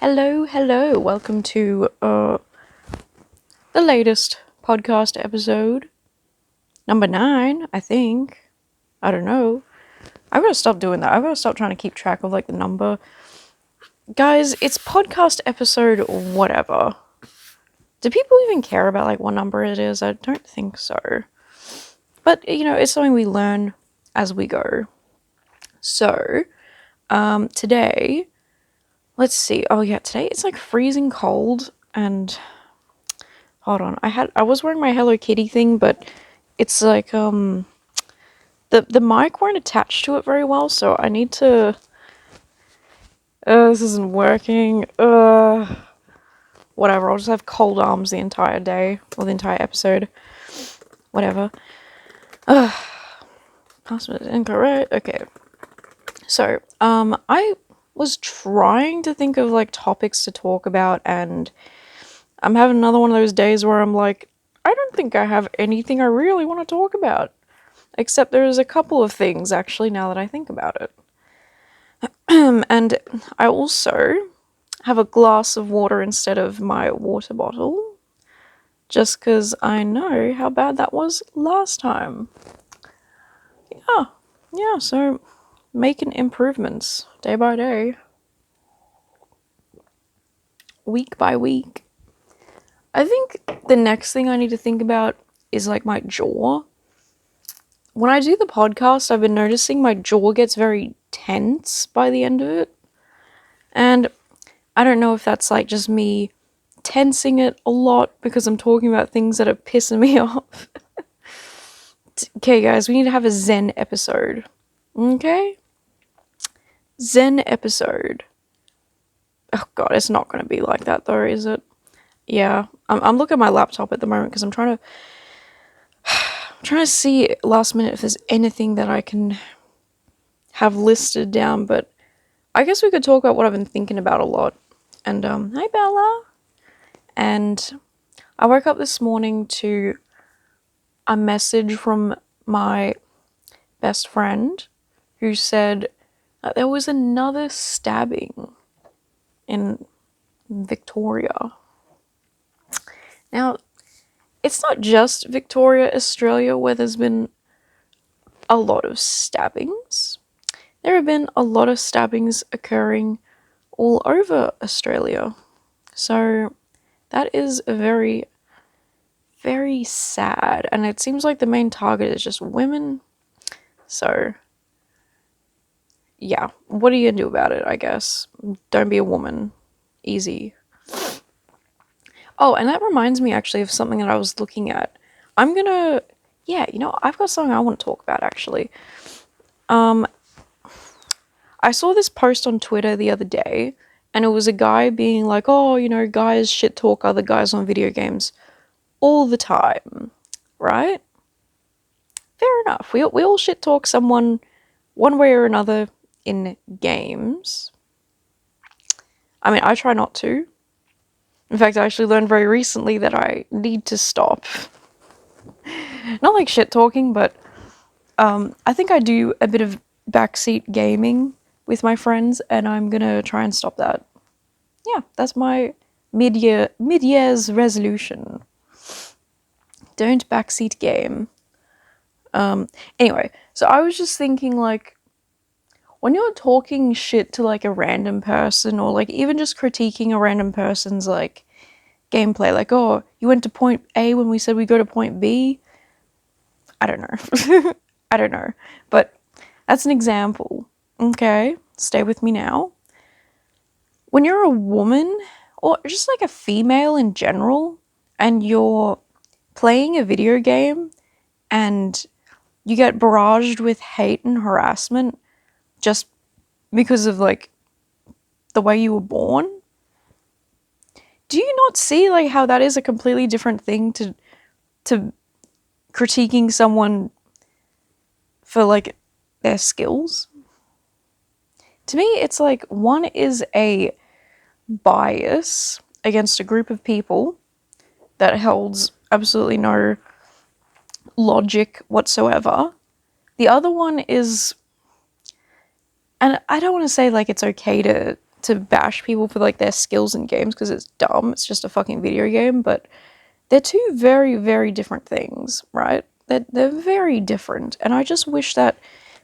Hello. Welcome to the latest podcast episode. Number 9, I think. I don't know. I've got to stop doing that. I've got to stop trying to keep track of, the number. Guys, it's podcast episode whatever. Do people even care about, what number it is? I don't think so. But, it's something we learn as we go. So, today, let's see. Oh, yeah, today it's, freezing cold and... Hold on. I was wearing my Hello Kitty thing, but it's the mic weren't attached to it very well, so I need to this isn't working. Whatever. I'll just have cold arms the entire day or the entire episode. Whatever. Password is incorrect. Okay. So, I was trying to think of topics to talk about, and I'm having another one of those days where I'm like, I don't think I have anything I really want to talk about. Except there's a couple of things, actually, now that I think about it. And I also have a glass of water instead of my water bottle. Just because I know how bad that was last time. Yeah, so making improvements day by day. Week by week. I think the next thing I need to think about is my jaw. When I do the podcast, I've been noticing my jaw gets very tense by the end of it. And I don't know if that's just me tensing it a lot because I'm talking about things that are pissing me off. Okay, guys, we need to have a Zen episode. Okay? Zen episode. Oh, God, it's not going to be like that, though, is it? Yeah, I'm looking at my laptop at the moment because I'm trying to see last minute if there's anything that I can have listed down, but I guess we could talk about what I've been thinking about a lot. And, hi, Bella. And I woke up this morning to a message from my best friend who said that there was another stabbing in Victoria. Now, it's not just Victoria, Australia, where there's been a lot of stabbings. There have been a lot of stabbings occurring all over Australia. So that is very, very sad. And it seems like the main target is just women. So, yeah. What are you gonna do about it, I guess? Don't be a woman. Easy. Oh, and that reminds me actually of something that I was looking at. I've got something I want to talk about actually. I saw this post on Twitter the other day, and it was a guy being like, oh, guys shit talk other guys on video games all the time, right? Fair enough. We all shit talk someone one way or another in games. I mean, I try not to. In fact, I actually learned very recently that I need to stop. Not shit talking, but I think I do a bit of backseat gaming with my friends, and I'm gonna try and stop that. Yeah, that's my mid-year's resolution. Don't backseat game. Anyway, so I was just thinking, when you're talking shit to, a random person, or, even just critiquing a random person's, gameplay, oh, you went to point A when we said we go to point B? I don't know. I don't know. But that's an example. Okay? Stay with me now. When you're a woman, or just, a female in general, and you're playing a video game, and you get barraged with hate and harassment just because of the way you were born, do you not see how that is a completely different thing to critiquing someone for their skills? To me, it's one is a bias against a group of people that holds absolutely no logic whatsoever. The other one is, and I don't want to say it's okay to to bash people for like their skills in games because it's dumb. It's just a fucking video game, but they're two very, very different things, right? They're very different, and I just wish that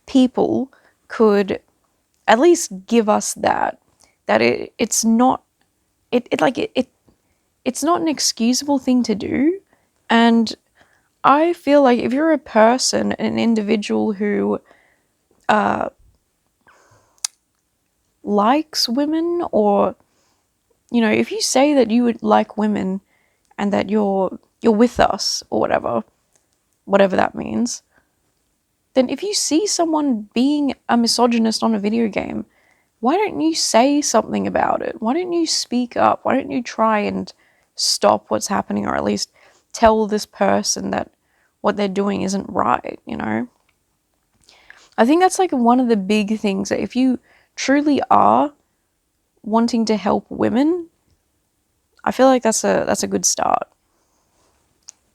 people could at least give us that it's not it's not an excusable thing to do. And I feel like if you're a person, an individual who likes women, or if you say that you would like women and that you're with us or whatever that means, then if you see someone being a misogynist on a video game, why don't you say something about it? Why don't you speak up? Why don't you try and stop what's happening, or at least tell this person that what they're doing isn't right, I think that's like one of the big things, that if you truly are wanting to help women, I feel like that's a good start.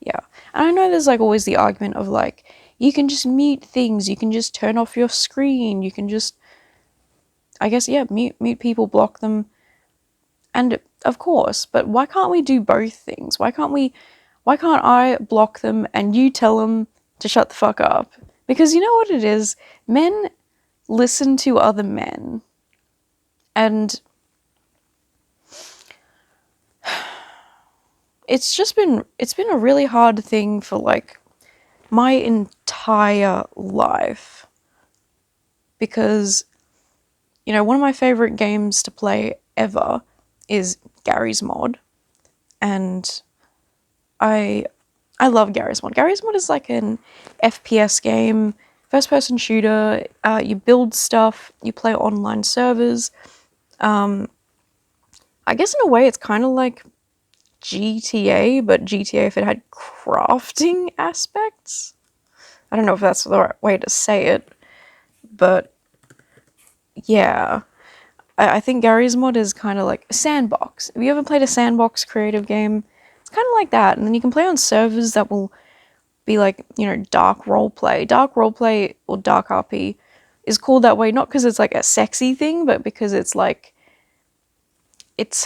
Yeah. And I know there's like always the argument of like, you can just mute things, you can just turn off your screen, you can just, I guess, yeah, mute people, block them. And of course, but why can't we do both things? Why can't I block them and you tell them to shut the fuck up? Because you know what it is? Men listen to other men. And it's been a really hard thing for like my entire life, because one of my favorite games to play ever is Garry's Mod, and I love Garry's Mod. Garry's Mod is like an FPS game, first person shooter. You build stuff, you play online servers. I guess in a way it's kind of like GTA, but GTA if it had crafting aspects. I don't know if that's the right way to say it, but yeah. I think Garry's Mod is kind of like a sandbox. Have you ever played a sandbox creative game? It's kind of like that, and then you can play on servers that will be like, dark roleplay. Dark roleplay, or dark RP, is called that way not because it's like a sexy thing, but because it's like, it's,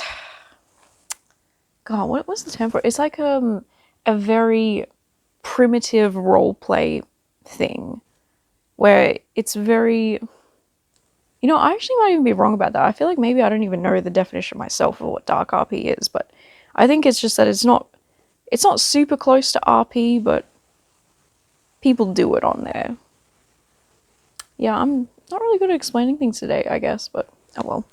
God, what was the term for it? It's like a very primitive roleplay thing where it's very, I actually might even be wrong about that. I feel like maybe I don't even know the definition myself of what dark RP is, but I think it's just that it's not super close to RP, but people do it on there. Yeah, I'm not really good at explaining things today, I guess, but oh well.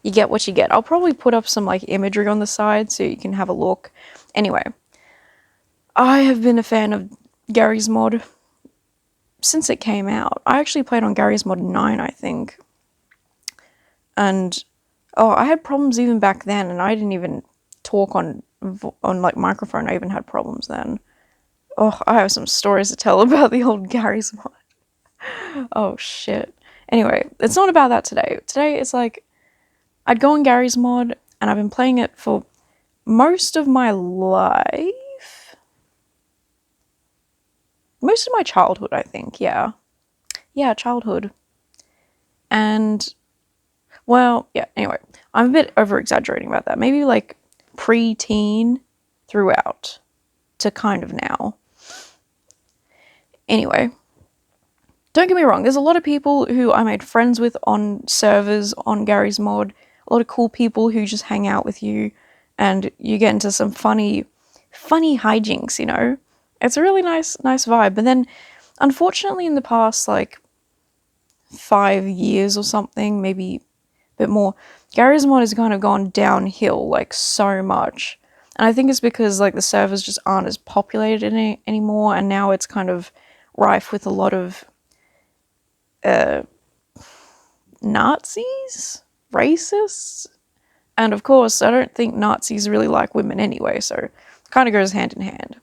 You get what you get. I'll probably put up some like imagery on the side so you can have a look. Anyway, I have been a fan of Garry's Mod since it came out. I actually played on Garry's Mod 9, I think. And I had problems even back then, and I didn't even talk on like microphone. I even had problems then. Oh, I have some stories to tell about the old Garry's Mod. Oh shit. Anyway, it's not about that today. Today it's like, I'd go on Garry's Mod, and I've been playing it for most of my life. Most of my childhood, I think, yeah. Yeah, childhood. And, well, yeah, anyway, I'm a bit over-exaggerating about that. Maybe, like, pre-teen throughout to kind of now. Anyway, don't get me wrong, there's a lot of people who I made friends with on servers on Garry's Mod, a lot of cool people who just hang out with you, and you get into some funny hijinks, It's a really nice vibe. But then, unfortunately, in the past, like, 5 years or something, maybe a bit more, Garry's Mod has kind of gone downhill, like, so much. And I think it's because, like, the servers just aren't as populated anymore, and now it's kind of rife with a lot of Nazis? Racists? And of course, I don't think Nazis really like women anyway, so it kind of goes hand in hand.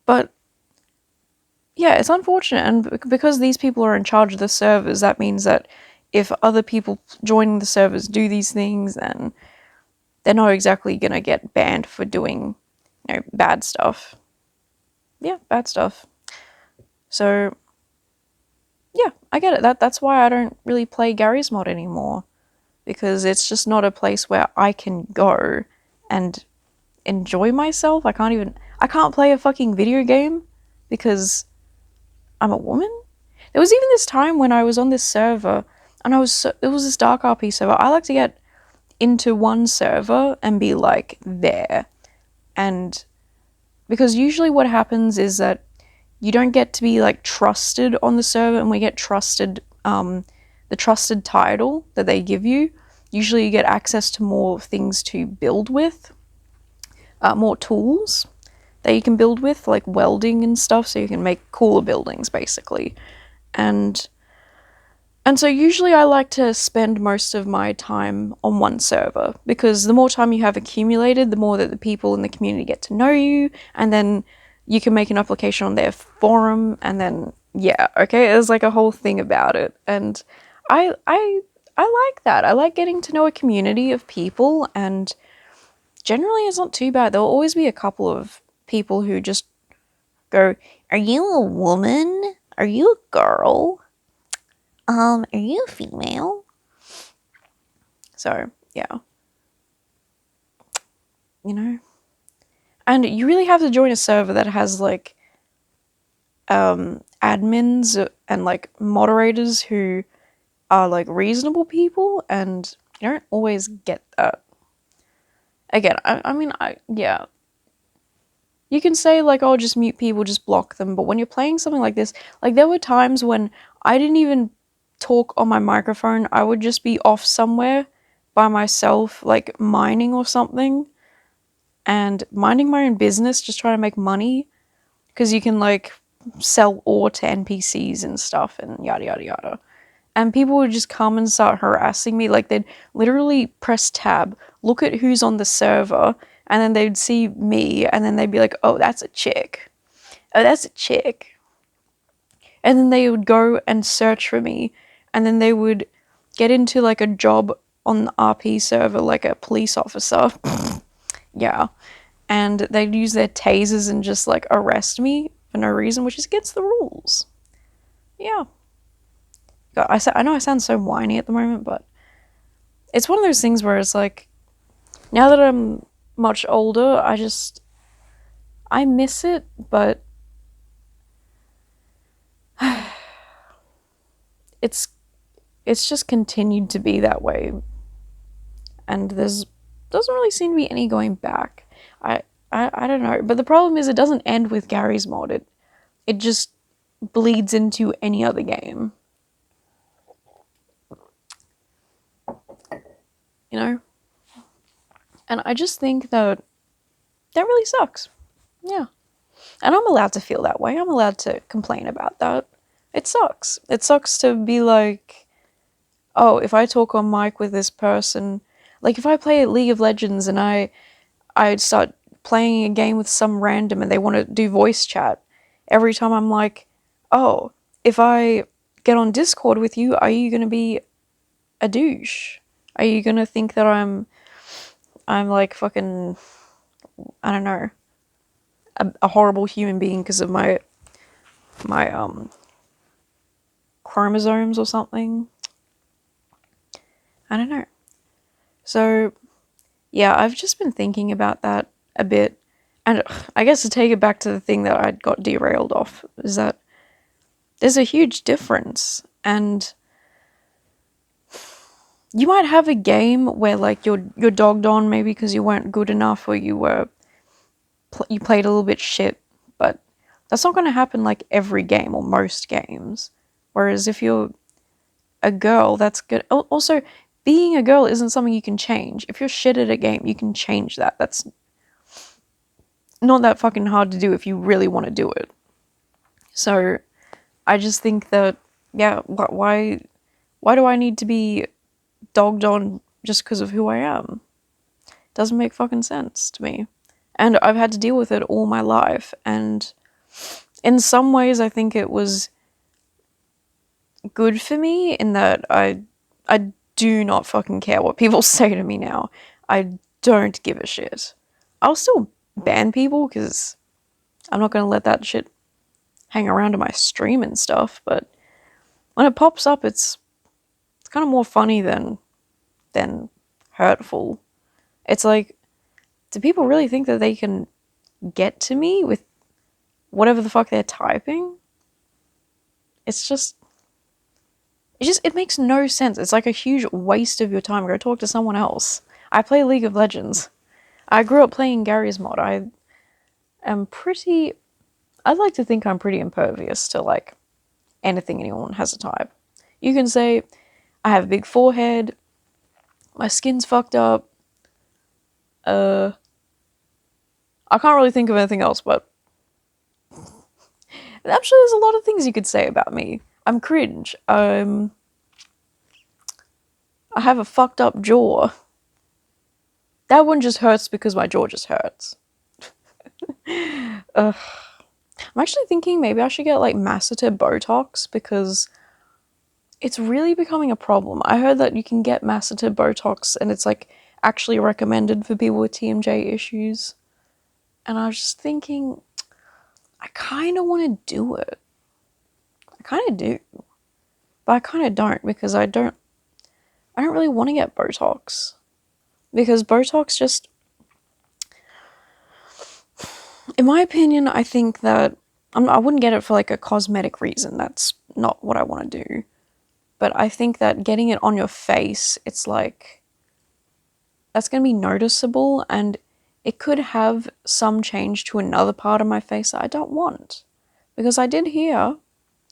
But yeah, it's unfortunate, and because these people are in charge of the servers, that means that if other people joining the servers do these things, then they're not exactly gonna get banned for doing, bad stuff. Yeah, bad stuff. So yeah, I get it. That's why I don't really play Garry's Mod anymore. because it's just not a place where I can go and enjoy myself. I can't play a fucking video game because I'm a woman. There was even this time when I was on this server and it was this dark RP server. I like to get into one server and be like there. And because usually what happens is that you don't get to be like trusted on the server, and we get trusted, the trusted title that they give you. Usually you get access to more things to build with, more tools that you can build with, like welding and stuff, so you can make cooler buildings basically. And so usually I like to spend most of my time on one server, because the more time you have accumulated, the more that the people in the community get to know you, and then you can make an application on their forum, and then yeah, okay, there's like a whole thing about it. And I like that. I like getting to know a community of people, and generally it's not too bad. There'll always be a couple of people who just go, "Are you a woman? Are you a girl? Are you a female?" So, yeah. You know? And you really have to join a server that has, like, admins and, like, moderators who are, like, reasonable people, and you don't always get that. Again, yeah. You can say, like, oh, just mute people, just block them, but when you're playing something like this, like, there were times when I didn't even talk on my microphone. I would just be off somewhere by myself, like mining or something, and minding my own business, just trying to make money, because you can like sell ore to NPCs and stuff and yada yada yada. And people would just come and start harassing me. Like, they'd literally press tab, look at who's on the server, and then they'd see me, and then they'd be like, oh, that's a chick. Oh, that's a chick. And then they would go and search for me, and then they would get into like a job on the RP server, like a police officer. Yeah. And they'd use their tasers and just like arrest me for no reason, which is against the rules. Yeah. God, I know I sound so whiny at the moment, but it's one of those things where it's like, now that I'm much older, I miss it, but it's just continued to be that way, and there's doesn't really seem to be any going back. I don't know, but the problem is it doesn't end with Gary's mod. It just bleeds into any other game, you know? And I just think that really sucks. Yeah. And I'm allowed to feel that way. I'm allowed to complain about that. It sucks. It sucks to be like, oh, if I talk on mic with this person, like if I play League of Legends and I'd start playing a game with some random and they want to do voice chat, every time I'm like, oh, if I get on Discord with you, are you going to be a douche? Are you going to think that I'm like fucking, I don't know, a horrible human being because of my chromosomes or something? I don't know. So, yeah, I've just been thinking about that a bit. And I guess to take it back to the thing that I got derailed off, is that there's a huge difference. And you might have a game where like you're dogged on maybe because you weren't good enough, or you played a little bit shit, but that's not going to happen like every game or most games. Whereas if you're a girl, that's good. Also, being a girl isn't something you can change. If you're shit at a game, you can change that. That's not that fucking hard to do if you really want to do it. So I just think that, yeah, why do I need to be dogged on just because of who I am? Doesn't make fucking sense to me. And I've had to deal with it all my life, and in some ways I think it was good for me in that I do not fucking care what people say to me now. I don't give a shit. I'll still ban people because I'm not going to let that shit hang around in my stream and stuff, but when it pops up, it's kind of more funny than than hurtful. It's like, do people really think that they can get to me with whatever the fuck they're typing? It makes no sense. It's like a huge waste of your time. Go talk to someone else. I play League of Legends. I grew up playing Gary's mod. I'd like to think I'm pretty impervious to like anything anyone has to type. You can say, I have a big forehead, my skin's fucked up, I can't really think of anything else, but actually there's a lot of things you could say about me. I'm cringe. I have a fucked up jaw. That one just hurts because my jaw just hurts. I'm actually thinking maybe I should get like masseter Botox because it's really becoming a problem. I heard that you can get masseter Botox and it's like actually recommended for people with TMJ issues. And I was just thinking, I kind of want to do it. I kind of do. But I kind of don't because I don't really want to get Botox. Because Botox just, in my opinion, I think that I wouldn't get it for like a cosmetic reason. That's not what I want to do. But I think that getting it on your face, it's like, that's going to be noticeable and it could have some change to another part of my face that I don't want. Because I did hear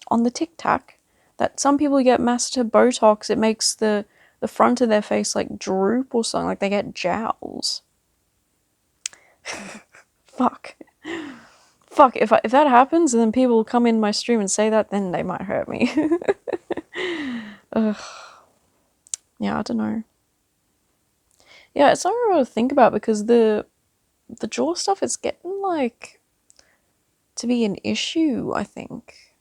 on the Tic Tac that some people get masseter Botox, it makes the front of their face like droop or something, like they get jowls. Fuck. Fuck, if that happens and then people come in my stream and say that, then they might hurt me. Ugh. Yeah, I don't know. Yeah, it's not really to think about because the jaw stuff is getting like to be an issue, I think.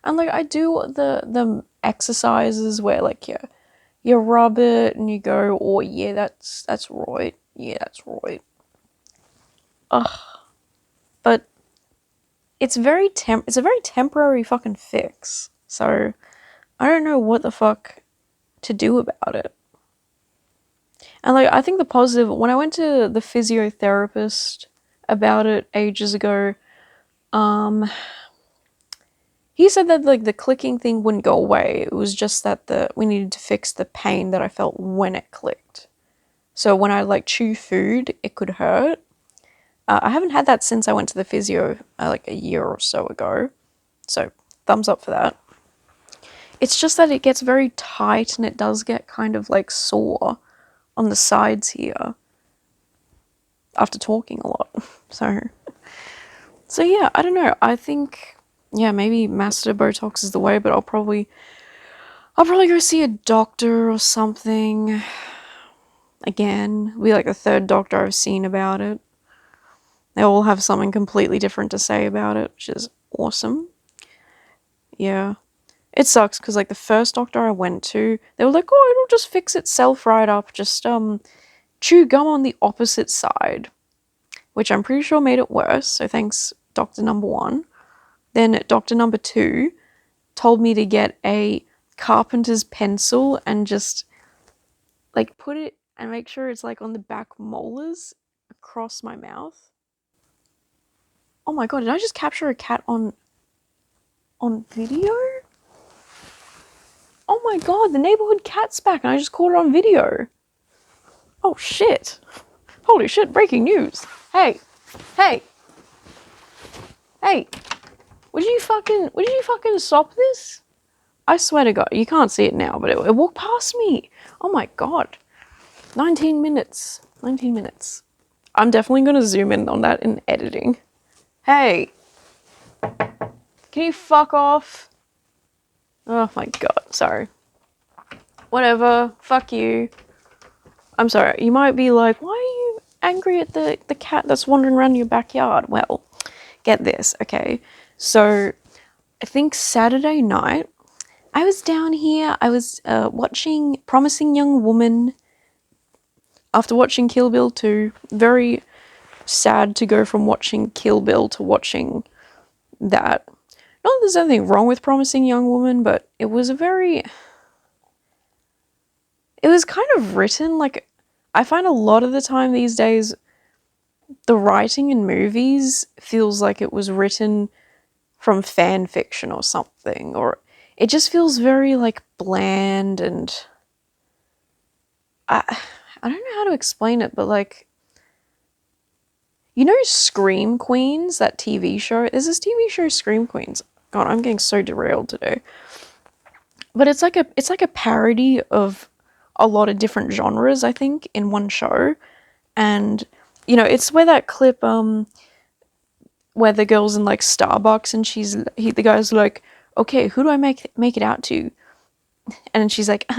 And like I do the exercises where like you rub it and you go, oh yeah, that's right. Yeah, that's right. Ugh. But it's a very temporary fucking fix. So I don't know what the fuck to do about it. And like I think the positive, when I went to the physiotherapist about it ages ago, he said that like the clicking thing wouldn't go away. It was just that we needed to fix the pain that I felt when it clicked. So when I like chew food, it could hurt. I haven't had that since I went to the physio like a year or so ago. So thumbs up for that. It's just that it gets very tight and it does get kind of like sore on the sides here after talking a lot. So yeah, I don't know. I think, yeah, maybe masseter Botox is the way, but I'll probably go see a doctor or something. Again, it'll be like the third doctor I've seen about it. They all have something completely different to say about it, which is awesome. Yeah. It sucks because like the first doctor I went to, they were like, oh, it'll just fix itself right up. Just chew gum on the opposite side, which I'm pretty sure made it worse. So thanks, doctor number 1. Then doctor number 2 told me to get a carpenter's pencil and just like put it and make sure it's like on the back molars across my mouth. Oh my god, did I just capture a cat on video? Oh my god, the neighborhood cat's back and I just caught it on video. Oh shit. Holy shit, breaking news. Hey. Would you fucking stop this? I swear to god, you can't see it now, but it walked past me. Oh my god. 19 minutes. I'm definitely gonna zoom in on that in editing. Hey. Can you fuck off? Oh my god, sorry. Whatever, fuck you. I'm sorry, you might be like, why are you angry at the cat that's wandering around your backyard? Well, get this, okay? So, I think Saturday night, I was down here, I was watching Promising Young Woman after watching Kill Bill 2. Very sad to go from watching Kill Bill to watching that. Not that there's anything wrong with Promising Young Woman, but it was a very... it was kind of written like, I find a lot of the time these days the writing in movies feels like it was written from fan fiction or something, or it just feels very like bland, and I don't know how to explain it, but like, you know Scream Queens, that TV show? There's this TV show, Scream Queens. God, I'm getting so derailed today. But it's like a parody of a lot of different genres, I think, in one show. And you know, it's where that clip where the girl's in like Starbucks and the guy's like, "Okay, who do I make it out to?" And then she's like,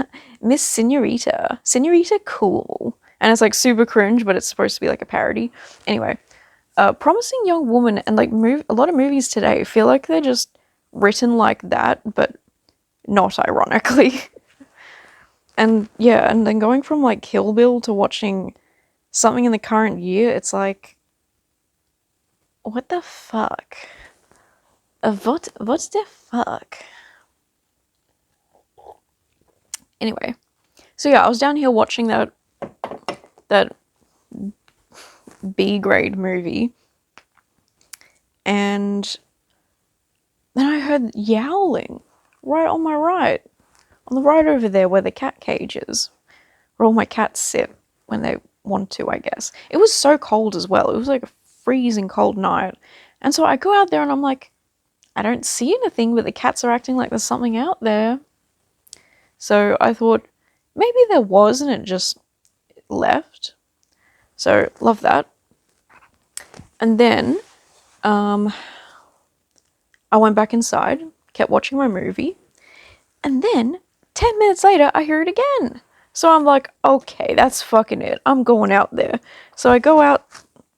"Miss Senorita. Senorita cool." And it's like super cringe, but it's supposed to be like a parody. Anyway, Promising Young Woman, and like a lot of movies today feel like they're just written like that, but not ironically. And yeah, and then going from like Kill Bill to watching something in the current year, it's like, what the fuck? What the fuck? Anyway, so yeah, I was down here watching that B grade movie, and then I heard yowling right on my right, on the right over there where the cat cage is, where all my cats sit when they want to, I guess. It was so cold as well. It was like a freezing cold night. And so I go out there and I'm like, I don't see anything, but the cats are acting like there's something out there. So I thought maybe there was and it just left. So love that. And then I went back inside, kept watching my movie, and then 10 minutes later I hear it again. So I'm like, okay, that's fucking it. I'm going out there. So I go out.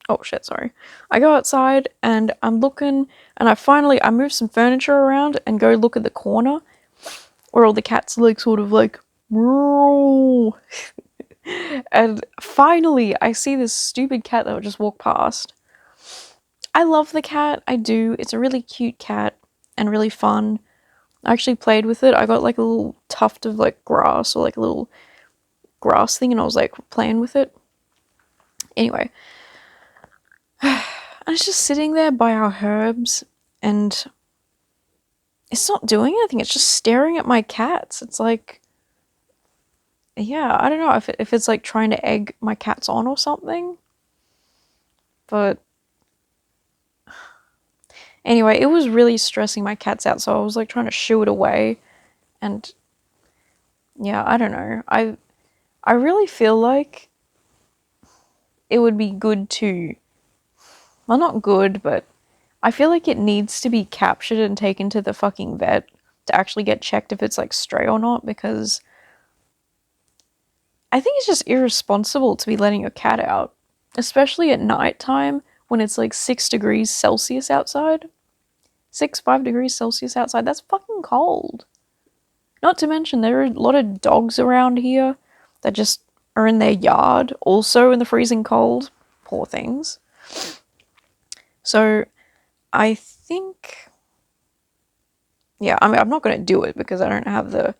Oh shit, sorry. I go outside and I'm looking, and I move some furniture around and go look at the corner where all the cats like sort of like and finally I see this stupid cat that would just walk past. I love the cat, I do. It's a really cute cat and really fun. I actually played with it. I got like a little tuft of like grass, or like a little grass thing, and I was like playing with it. Anyway, I was just sitting there by our herbs, and it's not doing anything. It's just staring at my cats. It's like, yeah, I don't know if it's like trying to egg my cats on or something. But anyway, it was really stressing my cats out, so I was like trying to shoo it away. And yeah, I don't know. I really feel like it would be good to, well, not good, but I feel like it needs to be captured and taken to the fucking vet to actually get checked if it's like stray or not, because I think it's just irresponsible to be letting your cat out, especially at night time when it's like 6 degrees Celsius outside. 5 degrees Celsius outside. That's fucking cold. Not to mention, there are a lot of dogs around here that just are in their yard, also in the freezing cold. Poor things. So, I think, yeah, I mean, I'm not going to do it because I don't have the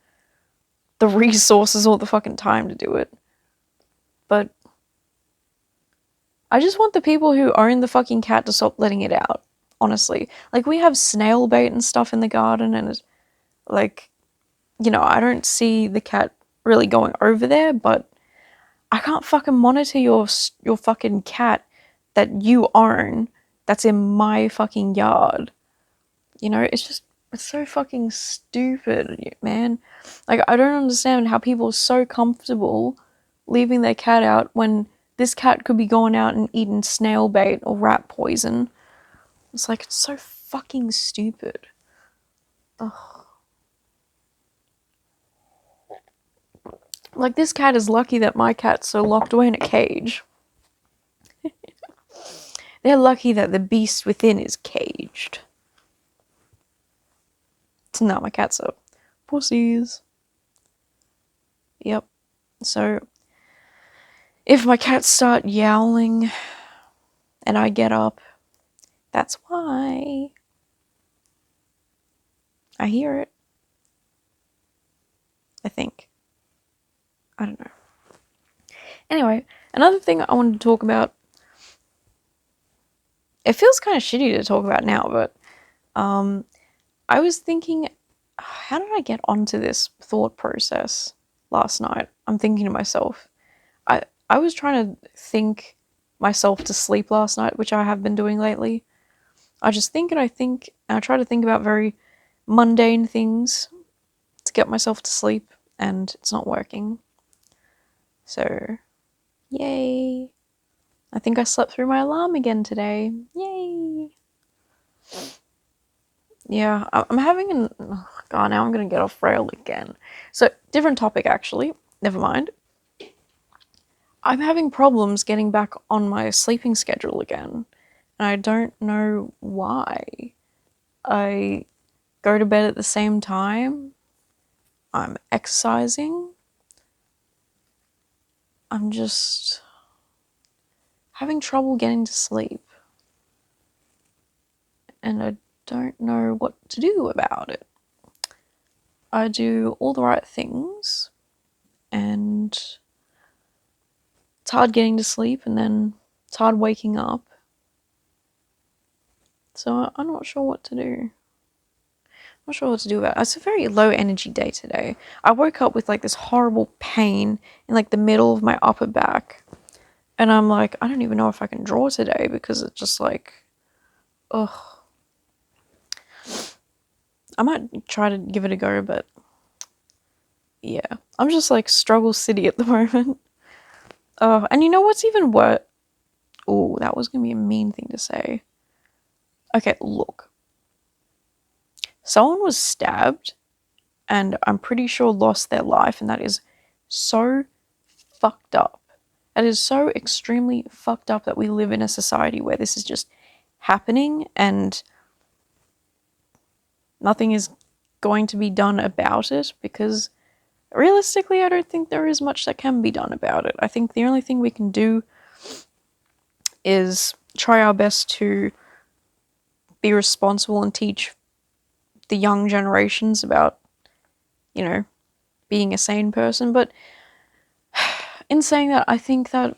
resources or the fucking time to do it. But I just want the people who own the fucking cat to stop letting it out. Honestly, like, we have snail bait and stuff in the garden, and it's like, you know, I don't see the cat really going over there, but I can't fucking monitor your fucking cat that you own that's in my fucking yard. You know, it's so fucking stupid, man. Like, I don't understand how people are so comfortable leaving their cat out when this cat could be going out and eating snail bait or rat poison. It's like, it's so fucking stupid. Ugh. Like, this cat is lucky that my cat's so locked away in a cage. They're lucky that the beast within is caged. No, my cats are pussies. Yep. So, if my cats start yowling and I get up, that's why. I hear it. I think. I don't know. Anyway, another thing I wanted to talk about, it feels kind of shitty to talk about now, but I was thinking, how did I get onto this thought process last night? I'm thinking to myself, I was trying to think myself to sleep last night, which I have been doing lately. I just think and I think, and I try to think about very mundane things to get myself to sleep, and it's not working. So, yay. I think I slept through my alarm again today. Yay. Yeah, I'm having an... Oh God, now I'm going to get off rail again. So, different topic actually. Never mind. I'm having problems getting back on my sleeping schedule again. And I don't know why. I go to bed at the same time. I'm exercising. I'm just having trouble getting to sleep. And I don't know what to do about it. I do all the right things, and it's hard getting to sleep, and then it's hard waking up. So I'm not sure what to do. I'm not sure what to do about it. It's a very low energy day today. I woke up with like this horrible pain in like the middle of my upper back. And I'm like, I don't even know if I can draw today because it's just like, ugh. I might try to give it a go, but yeah. I'm just like struggle city at the moment. And you know what's even worse? Oh, that was going to be a mean thing to say. Okay, look. Someone was stabbed and I'm pretty sure lost their life, and that is so fucked up. It is so extremely fucked up that we live in a society where this is just happening and nothing is going to be done about it, because realistically I don't think there is much that can be done about it. I think the only thing we can do is try our best to be responsible and teach the young generations about, you know, being a sane person. But in saying that, I think that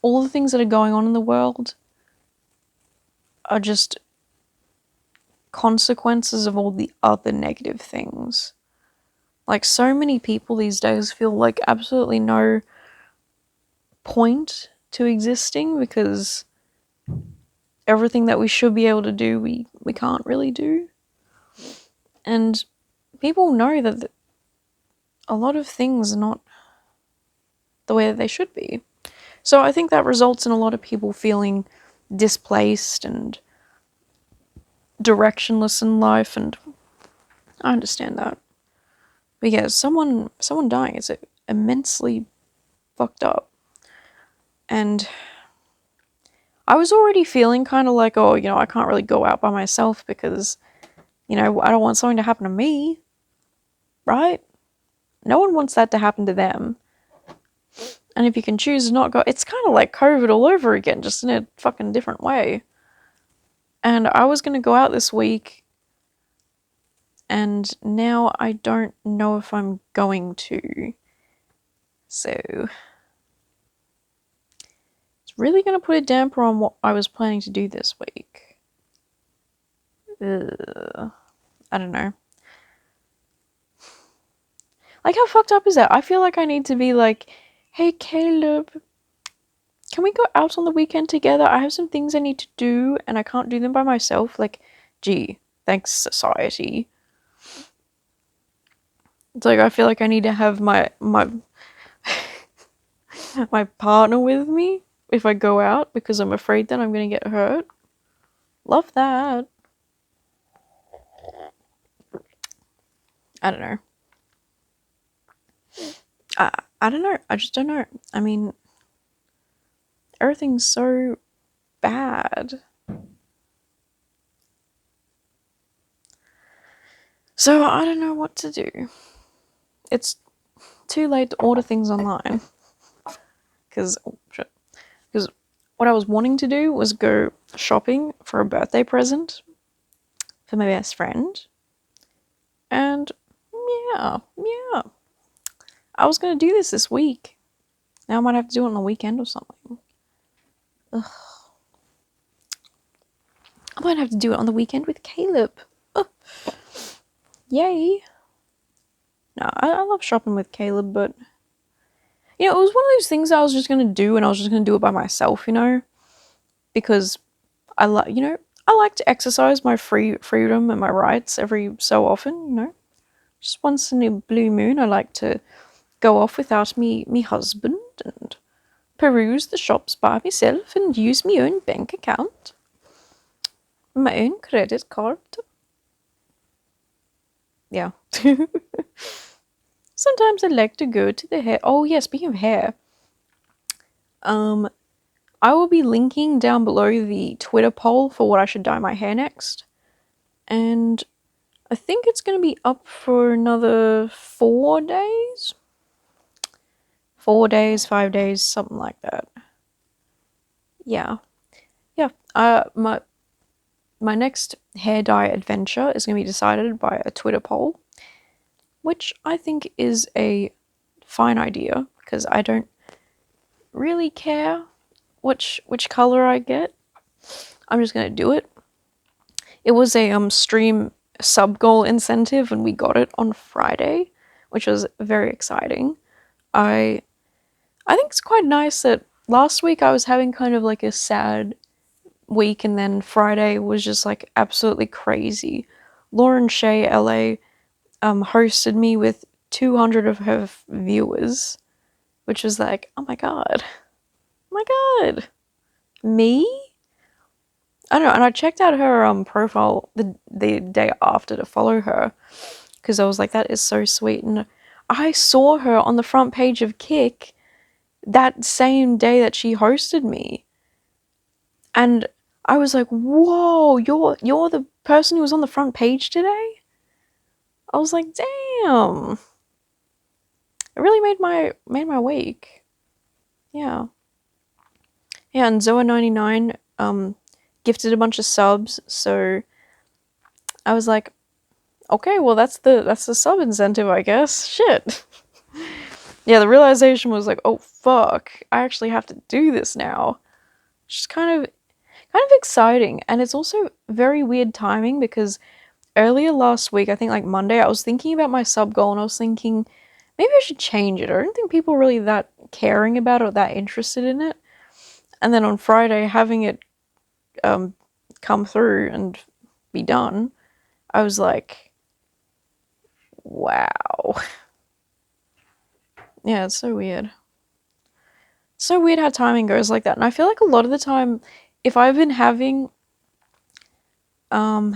all the things that are going on in the world are just consequences of all the other negative things. Like, so many people these days feel like absolutely no point to existing because everything that we should be able to do, we can't really do. And people know that a lot of things are not the way that they should be. So I think that results in a lot of people feeling displaced and directionless in life, and I understand that. But yeah, someone dying is immensely fucked up. And I was already feeling kind of like, oh, you know, I can't really go out by myself because, you know, I don't want something to happen to me, right? No one wants that to happen to them. And if you can choose to not go, it's kind of like COVID all over again, just in a fucking different way. And I was going to go out this week, and now I don't know if I'm going to. So it's really going to put a damper on what I was planning to do this week. I don't know. Like, how fucked up is that? I feel like I need to be like, hey, Caleb, can we go out on the weekend together? I have some things I need to do, and I can't do them by myself. Like, gee, thanks, society. It's like, I feel like I need to have my my partner with me if I go out, because I'm afraid that I'm going to get hurt. Love that. I don't know. I don't know. I just don't know. I mean, everything's so bad. So I don't know what to do. It's too late to order things online. Because what I was wanting to do was go shopping for a birthday present for my best friend. And yeah. I was going to do this week. Now I might have to do it on the weekend or something. Ugh. I might have to do it on the weekend with Caleb. Ugh. Yay. No, I love shopping with Caleb, but it was one of those things I was just going to do, and I was just going to do it by myself, because I like to exercise my freedom and my rights every so often, Just once in a blue moon, I like to go off without me husband and peruse the shops by myself and use my own bank account, my own credit card. Yeah. Sometimes I like to go to the hair. Oh yeah, speaking of hair, I will be linking down below the Twitter poll for what I should dye my hair next, and I think it's going to be up for another 4 days. 4 days, 5 days, something like that. Yeah. My next hair dye adventure is going to be decided by a Twitter poll, which I think is a fine idea because I don't really care which color I get. I'm just going to do it. It was a stream sub goal incentive and we got it on Friday, which was very exciting. I think it's quite nice that last week I was having kind of like a sad week, and then Friday was just like absolutely crazy. Lauren Shea LA hosted me with 200 of her viewers, which was like, oh my god, me? I don't know, and I checked out her profile the day after to follow her because I was like, that is so sweet, and I saw her on the front page of Kick that same day that she hosted me, and I was like, whoa, you're the person who was on the front page today? I was like, damn. It really made my week. Yeah. Yeah, and Zoa99 gifted a bunch of subs, so I was like, okay, well that's the sub incentive, I guess. Shit. Yeah, the realization was like, oh fuck, I actually have to do this now. Which is kind of exciting, and it's also very weird timing because earlier last week, I think like Monday, I was thinking about my sub goal and I was thinking maybe I should change it. I don't think people are really that caring about it or that interested in it. And then on Friday, having it come through and be done, I was like, wow. Yeah, it's so weird. So weird how timing goes like that. And I feel like a lot of the time, if I've been having, how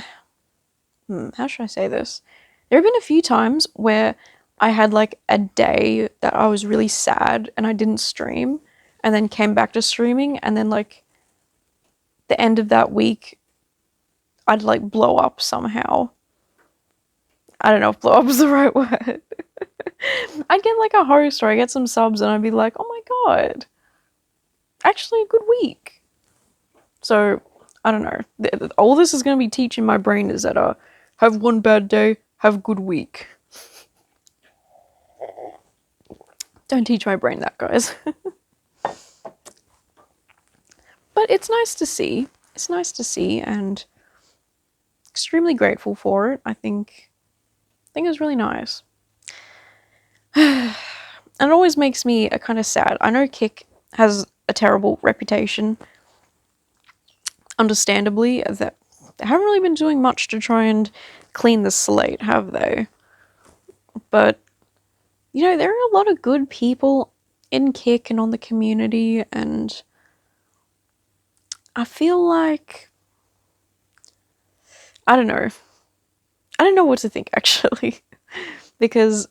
should I say this? There have been a few times where I had like a day that I was really sad and I didn't stream, and then came back to streaming, and then like the end of that week I'd like blow up somehow. I don't know if blow up is the right word. I'd get like a host or I get some subs and I'd be like, oh my god, actually a good week. So I don't know. All this is going to be teaching my brain is that have one bad day, have a good week. Don't teach my brain that, guys. But it's nice to see. It's nice to see, and extremely grateful for it. I think it was really nice. And it always makes me kind of sad. I know Kick has a terrible reputation, understandably, that they haven't really been doing much to try and clean the slate, have they? But, there are a lot of good people in Kick and on the community, and I feel like, I don't know. I don't know what to think, actually, because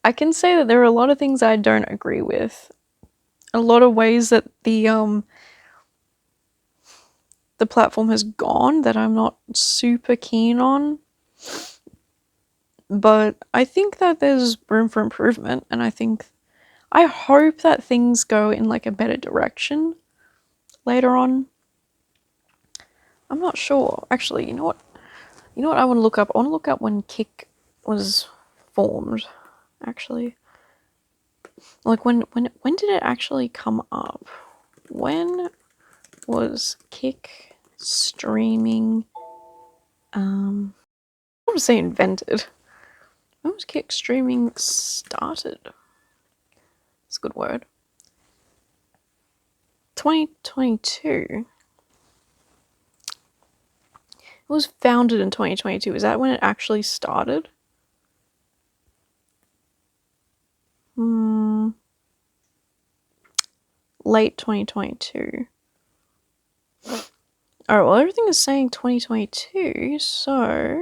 I can say that there are a lot of things I don't agree with. A lot of ways that the platform has gone that I'm not super keen on. But I think that there's room for improvement, and I hope that things go in like a better direction later on. I'm not sure. Actually, you know what? I want to look up? I want to look up when Kick was formed, actually. Like, when did it actually come up? When was Kick streaming, I want to say invented. When was Kick streaming started? It's a good word. 2022. It was founded in 2022. Is that when it actually started? Late 2022. Alright, well, everything is saying 2022, so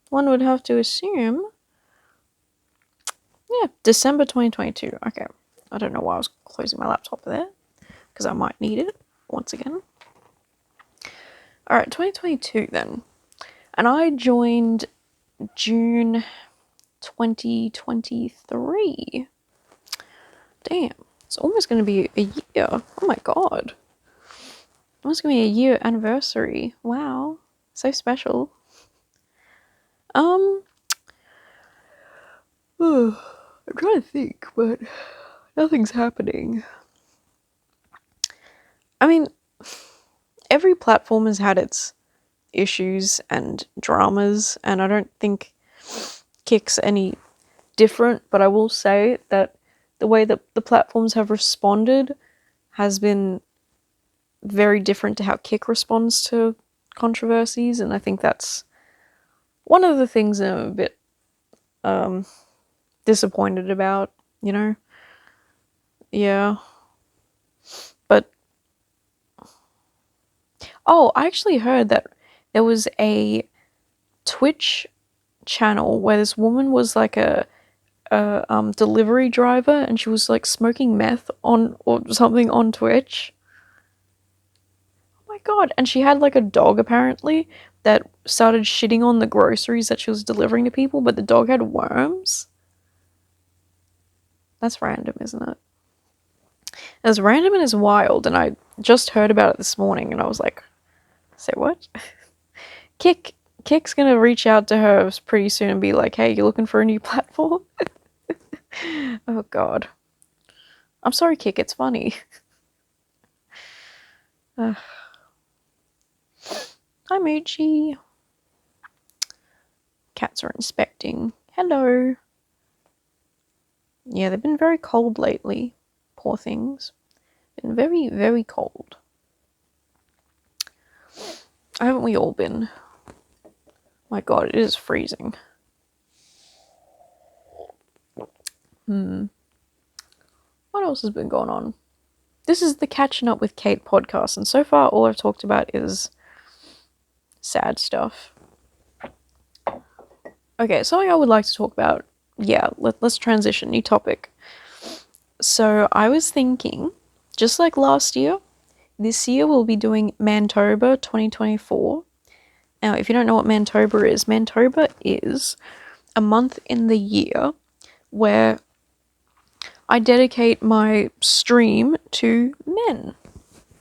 one would have to assume, yeah, December 2022. Okay, I don't know why I was closing my laptop there, because I might need it once again. Alright, 2022 then. And I joined June 2023. Damn, it's almost going to be a year. Oh my god. Almost going to be a year anniversary. Wow, so special. I'm trying to think, but nothing's happening. I mean, every platform has had its issues and dramas, and I don't think Kick's any different, but I will say that the way that the platforms have responded has been very different to how Kick responds to controversies, and I think that's one of the things I'm a bit disappointed about, you know? Yeah. But oh, I actually heard that there was a Twitch channel where this woman was like a delivery driver, and she was like smoking meth on or something on Twitch. Oh my god. And she had like a dog apparently that started shitting on the groceries that she was delivering to people, but the dog had worms. That's random, isn't it? It's random and it's wild, and I just heard about it this morning and I was like, say what? Kick's gonna reach out to her pretty soon and be like, hey, you looking for a new platform? Oh god. I'm sorry, Kick, it's funny. Hi, Moochie. Cats are inspecting. Hello. Yeah, they've been very cold lately. Poor things. Been very, very cold. Haven't we all been? My god, it is freezing. What else has been going on? This is the Catching Up with Kate podcast, and so far all I've talked about is sad stuff. Okay, something I would like to talk about. Yeah, let's transition. New topic. So I was thinking, just like last year, this year we'll be doing Mantoba 2024. Now, if you don't know what Mantoba is a month in the year where I dedicate my stream to men.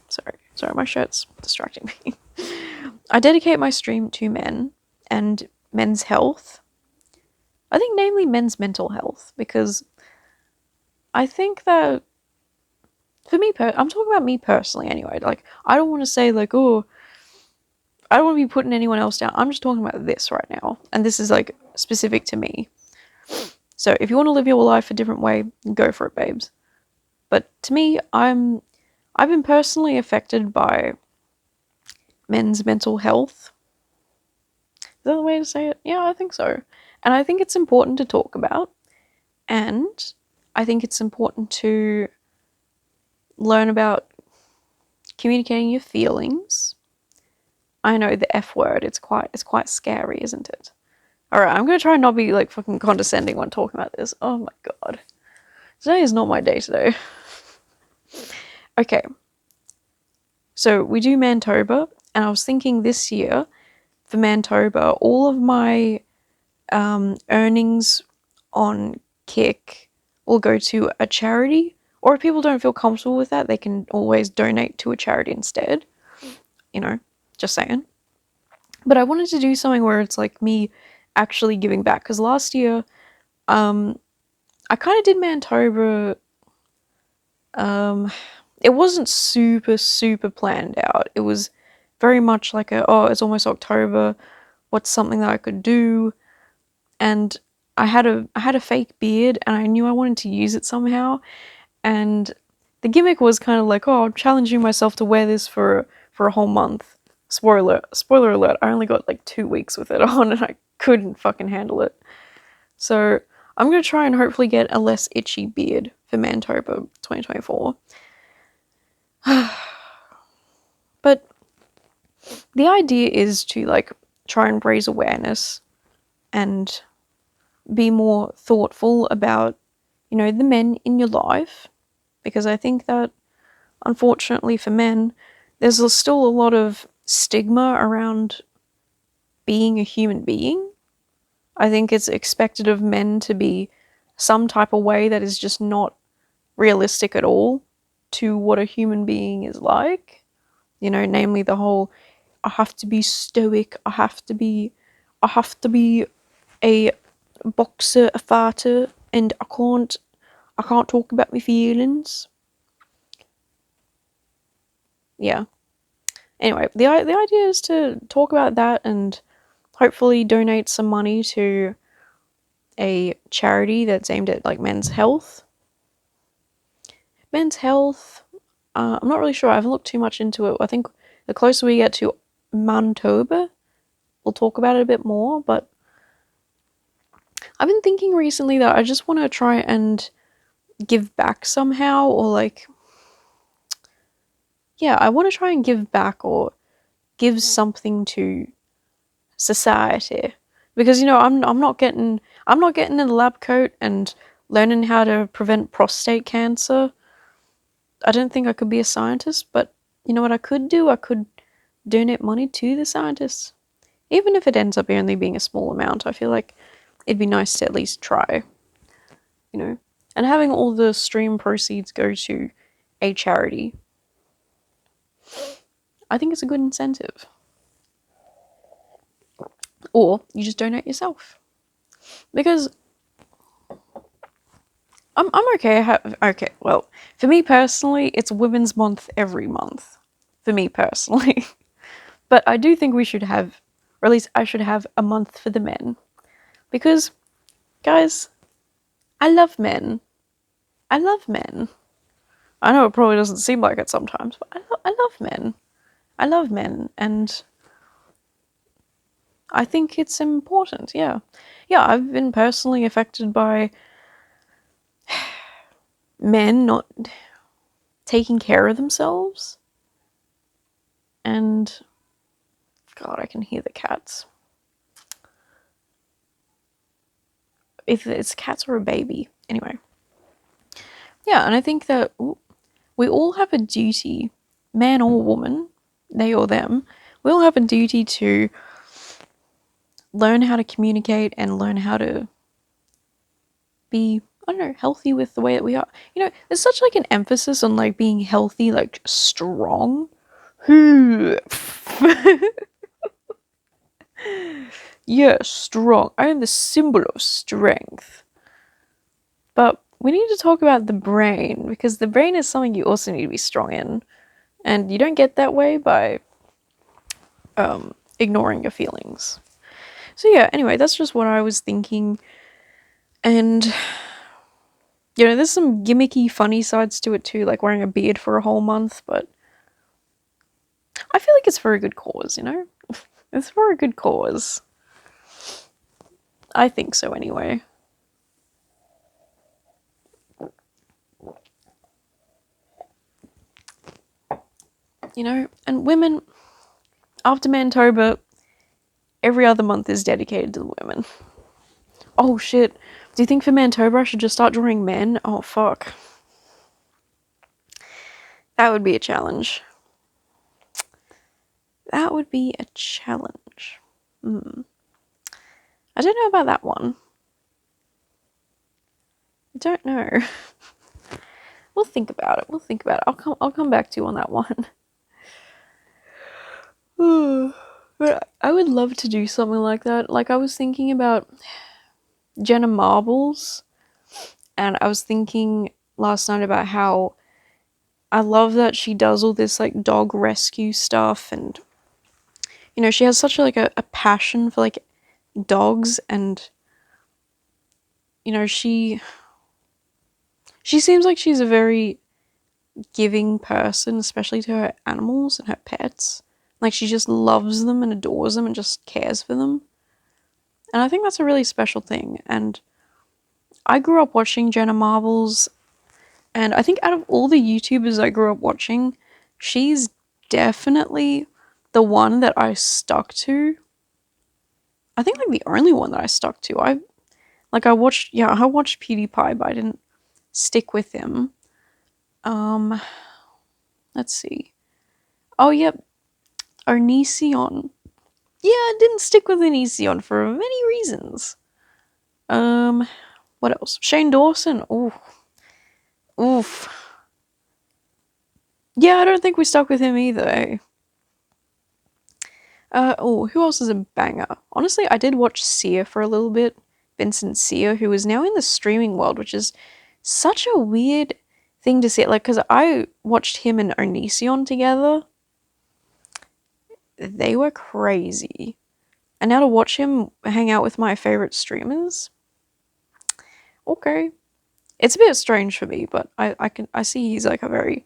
Sorry, my shirt's distracting me. I dedicate my stream to men and men's health. I think namely men's mental health, because I think that for me, I'm talking about me personally anyway. Like, I don't want to say like, oh, I don't want to be putting anyone else down. I'm just talking about this right now, and this is like specific to me. So if you want to live your life a different way, go for it, babes. But to me, I've been personally affected by men's mental health. Is that the way to say it? Yeah, I think so. And I think it's important to talk about. And I think it's important to learn about communicating your feelings. I know the F word, it's quite scary, isn't it? Alright, I'm gonna try and not be like fucking condescending when talking about this. Oh my god. Today is not my day today. Okay. So we do Mantoba, and I was thinking this year for Mantoba, all of my earnings on Kick will go to a charity, or if people don't feel comfortable with that, they can always donate to a charity instead. You know, just saying. But I wanted to do something where it's like me actually giving back, because last year I I kind of did Mantoba. It wasn't super planned out. It was very much like it's almost October. What's something that I could do? And I had a fake beard, and I knew I wanted to use it somehow. And the gimmick was kind of like, I'm challenging myself to wear this for a whole month. Spoiler alert, I only got like 2 weeks with it on, and I couldn't fucking handle it. So I'm going to try and hopefully get a less itchy beard for Mantoba 2024. But the idea is to like try and raise awareness and be more thoughtful about, the men in your life. Because I think that, unfortunately for men, there's still a lot of stigma around being a human being. I think it's expected of men to be some type of way that is just not realistic at all to what a human being is like. Namely the whole, I have to be stoic, I have to be a boxer, a fighter, and I can't talk about my feelings. Yeah. Anyway, the idea is to talk about that and hopefully donate some money to a charity that's aimed at like men's health. Men's health. I'm not really sure. I haven't looked too much into it. I think the closer we get to Mantoba, we'll talk about it a bit more. But I've been thinking recently that I just want to try and give back somehow, or like, yeah, I want to try and give back or give something to society, because I'm not getting in the lab coat and learning how to prevent prostate cancer. I don't think I could be a scientist, but you know what I could do? I could donate money to the scientists. Even if it ends up only being a small amount, I feel like it'd be nice to at least try, and having all the stream proceeds go to a charity. I think it's a good incentive. Or you just donate yourself. Because I'm okay. Okay, well, for me personally, it's Women's Month every month. For me personally. But I do think we should have, or at least I should have, a month for the men. Because, guys, I love men. I love men. I know it probably doesn't seem like it sometimes, but I love men. I love men, and I think it's important, yeah. Yeah, I've been personally affected by men not taking care of themselves. And, God, I can hear the cats. If it's cats or a baby. Anyway. Yeah, and I think that we all have a duty, man or woman, they or them, we all have a duty to learn how to communicate and learn how to be, I don't know, healthy with the way that we are. There's such like an emphasis on like being healthy, like strong. Yeah, strong. I am the symbol of strength. But we need to talk about the brain, because the brain is something you also need to be strong in. And you don't get that way by ignoring your feelings. So yeah, anyway, that's just what I was thinking. And, there's some gimmicky, funny sides to it too, like wearing a beard for a whole month, but I feel like it's for a good cause, It's for a good cause. I think so anyway. And women, after Mantoba, every other month is dedicated to the women. Oh shit. Do you think for Mantoba I should just start drawing men? Oh fuck. That would be a challenge. That would be a challenge. I don't know about that one. I don't know. We'll think about it. I'll come back to you on that one. But I would love to do something like that. Like I was thinking about Jenna marbles And I was thinking last night about how I love that she does all this like dog rescue stuff, and she has such a passion for like dogs, and she seems like she's a very giving person, especially to her animals and her pets. Like she just loves them and adores them and just cares for them. And I think that's a really special thing. And I grew up watching Jenna Marbles, and I think out of all the YouTubers I grew up watching, she's definitely the one that I stuck to. I think like the only one that I stuck to. I watched PewDiePie, but I didn't stick with him. Um, let's see. Oh yep, Onision. Yeah, I didn't stick with Onision for many reasons. What else? Shane Dawson. Ooh, oof. Yeah, I don't think we stuck with him either. Eh? Who else is a banger? Honestly, I did watch Sia for a little bit. Vincent Sia, who is now in the streaming world, which is such a weird thing to see. Like, because I watched him and Onision together. They were crazy. And now to watch him hang out with my favorite streamers, okay. It's a bit strange for me, but I see he's like a very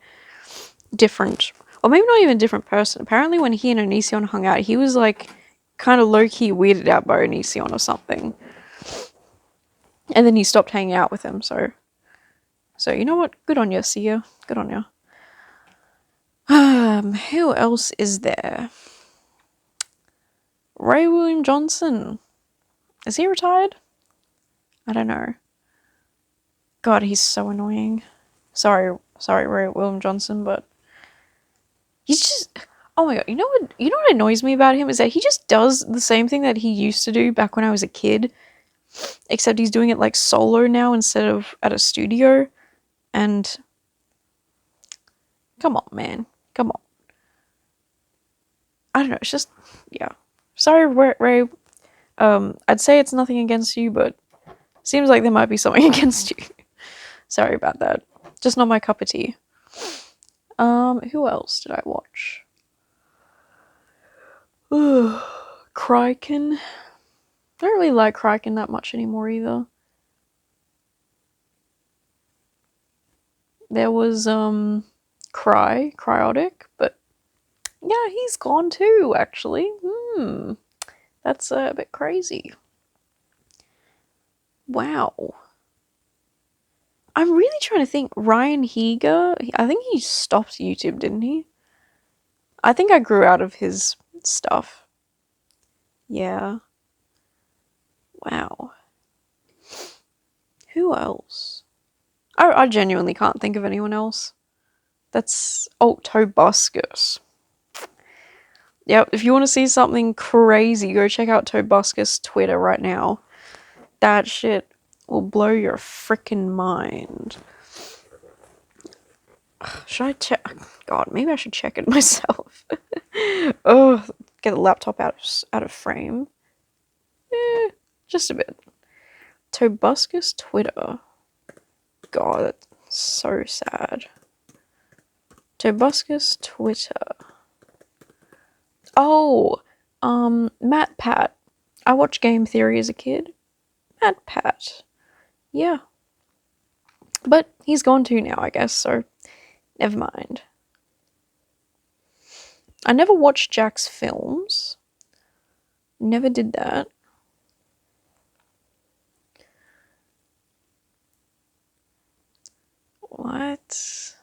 different, or maybe not even different person. Apparently when he and Onision hung out, he was like kind of low-key weirded out by Onision or something. And then he stopped hanging out with him, so you know what? Good on you, Sia. Good on you. Who else is there? Ray William Johnson. Is he retired? I don't know. God, he's so annoying. Sorry, Ray William Johnson, but he's just, oh my god, you know what annoys me about him is that he just does the same thing that he used to do back when I was a kid, except he's doing it like solo now instead of at a studio. And come on, man. Come on. I don't know, it's just, yeah. Sorry, Ray. I'd say it's nothing against you, but seems like there might be something against you. Sorry about that. Just not my cup of tea. Who else did I watch? Kryken. I don't really like Kryken that much anymore either. There was Cryotic, but yeah, he's gone too, actually. That's a bit crazy. Wow. I'm really trying to think. Ryan Higa, I think he stopped YouTube, didn't he? I think I grew out of his stuff. Yeah. Wow. Who else? I genuinely can't think of anyone else. That's, oh, Tobuscus. Yep, if you want to see something crazy, go check out Tobuscus Twitter right now. That shit will blow your freaking mind. Should I check? God, maybe I should check it myself. Oh, get the laptop out of frame. Just a bit. Tobuscus Twitter. God, that's so sad. Tobuscus Twitter. Oh, Matt Pat. I watched Game Theory as a kid. Matt Pat. Yeah. But he's gone too now, I guess, so never mind. I never watched Jack's films. Never did that. What?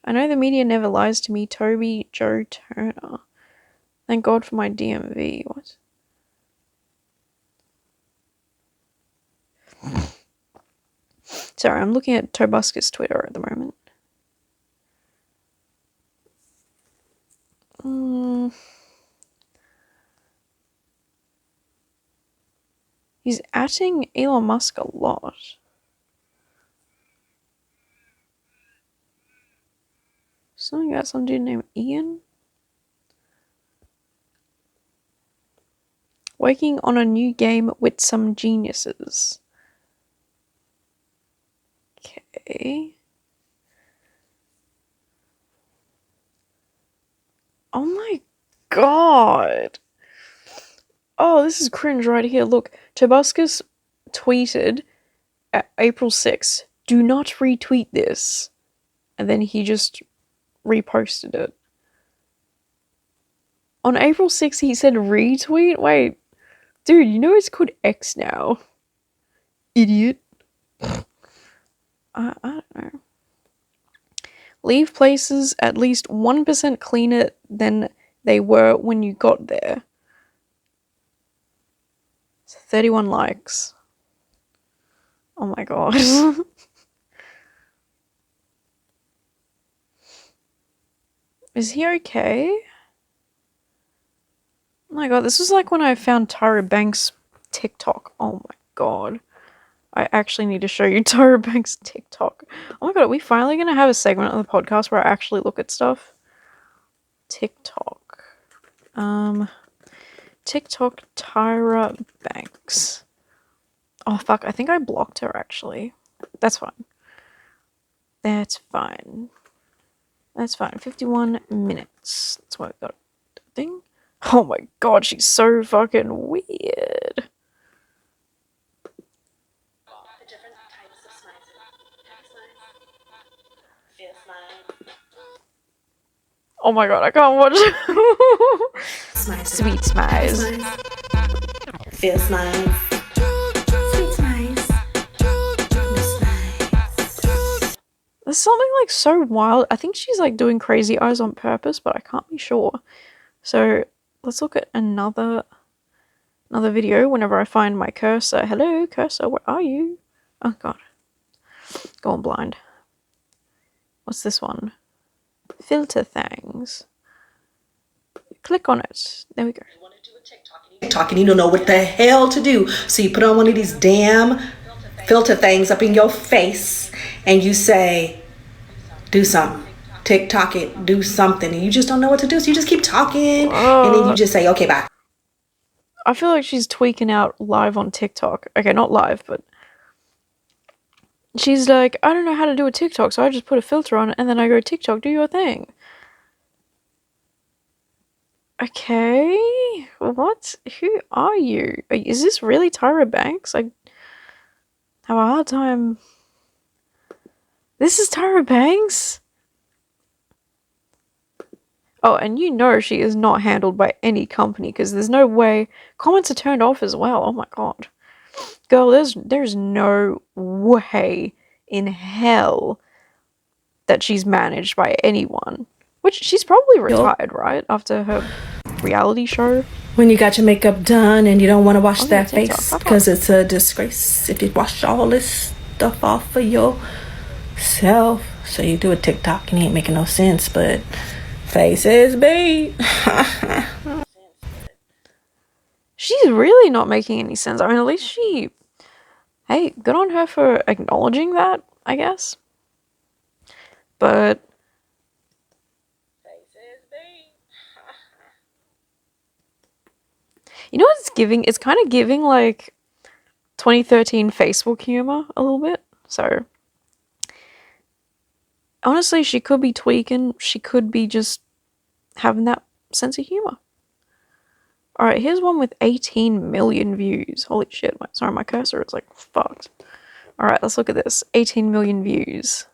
I know the media never lies to me. Toby Joe Turner. Thank God for my DMV. What? Sorry, I'm looking at Tobuscus Twitter at the moment. He's atting Elon Musk a lot. Something about some dude named Ian? Working on a new game with some geniuses. Okay. Oh my god. Oh, this is cringe right here. Look, Tobuscus tweeted at April 6th, do not retweet this. And then he just reposted it. On April 6th, he said retweet? Wait. Dude, you know it's called X now. Idiot. I don't know. Leave places at least 1% cleaner than they were when you got there. 31 likes. Oh my god. Is he okay? Oh my god, this was like when I found Tyra Banks' TikTok. Oh my god. I actually need to show you Tyra Banks' TikTok. Oh my god, are we finally gonna have a segment of the podcast where I actually look at stuff? TikTok. TikTok Tyra Banks. Oh fuck, I think I blocked her actually. That's fine. That's fine. That's fine. 51 minutes. That's what I got. Thing. Oh my god, she's so fucking weird. Oh my god, I can't watch it. Sweet smiles. Feel smiles. Sweet smiles. There's something like so wild. I think she's like doing crazy eyes on purpose, but I can't be sure. So let's look at another video whenever I find my cursor. Hello, cursor, where are you? Oh god. Going blind. What's this one? Filter things. Click on it. There we go. TikTok and you don't know what the hell to do. So you put on one of these damn filter things up in your face and you say, do something. TikTok it, do something. And you just don't know what to do. So you just keep talking and then you just say, okay, bye. I feel like she's tweaking out live on TikTok. Okay, not live, but she's like, I don't know how to do a TikTok, so I just put a filter on it and then I go, TikTok, do your thing. Okay, what? Who are you? Is this really Tyra Banks? I have a hard time. This is Tyra Banks? Oh, and you know she is not handled by any company because there's no way. Comments are turned off as well. Oh my god. Girl, there's no way in hell that she's managed by anyone. Which she's probably retired, right? After her reality show. When you got your makeup done and you don't want to wash that face because it's a disgrace if you wash all this stuff off for yourself. So you do a TikTok and it ain't making no sense, but faces be. She's really not making any sense. I mean, at least she... Hey, good on her for acknowledging that, I guess. But... You know what it's giving? It's kind of giving, like, 2013 Facebook humor a little bit. So... Honestly, she could be tweaking. She could be just having that sense of humor. Alright, here's one with 18 million views. Holy shit. Sorry, my cursor is like fucked. Alright, let's look at this. 18 million views.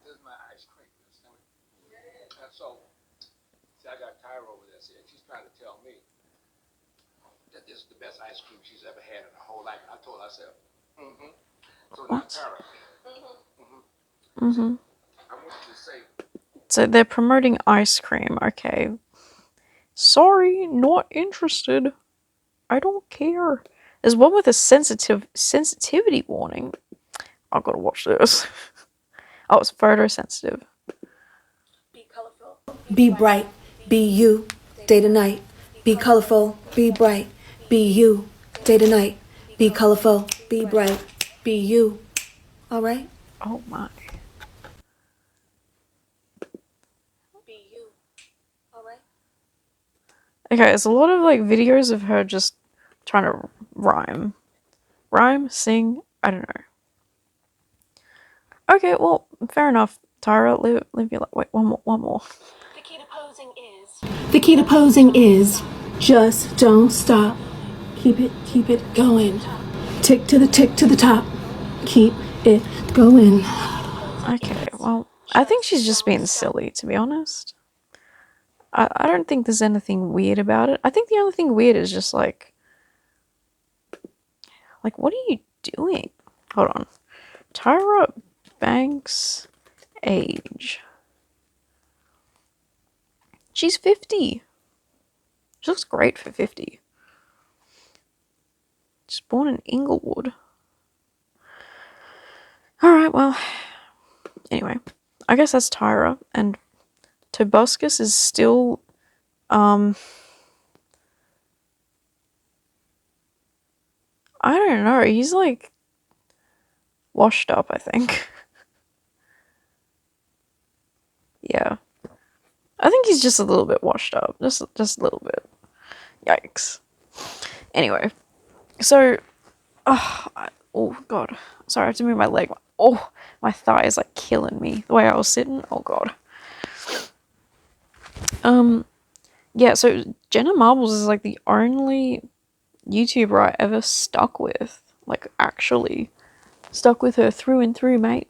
This is my ice cream. So, see, I got Tyra over there. See, she's trying to tell me that this is the best ice cream she's ever had in her whole life. And I told her, I said, So now, Tyra. I want you to say. So they're promoting ice cream. Okay. Sorry, not interested. I don't care. There's one with a sensitivity warning. I've got to watch this. Oh, it's photosensitive. Be colorful. Be bright. Be you. Day to night. Be colorful. Be bright. Be you. Day to night. Be colorful. Be bright. Be you. All right? Oh my. Be you. All right? Okay, it's a lot of like videos of her just trying to rhyme. Rhyme, sing, I don't know. Okay, well, fair enough. Tyra, live your life. Wait, one more. The key to posing is just don't stop. Keep it going. Tick to the top. Keep it going. Okay, well, I think she's just being silly, to be honest. I don't think there's anything weird about it. I think the only thing weird is just like, what are you doing? Hold on. Tyra Banks' age. She's 50. She looks great for 50. She's born in Inglewood. Alright, well, anyway. I guess that's Tyra, and Tobuscus is still, I don't know, he's like washed up, I think. Yeah. I think he's just a little bit washed up. Just a little bit. Yikes. Anyway. So, oh god. Sorry, I have to move my leg. Oh, my thigh is like killing me. The way I was sitting. Oh god. Yeah, so Jenna Marbles is like the only YouTuber I ever stuck with. Like, actually stuck with her through and through, mate.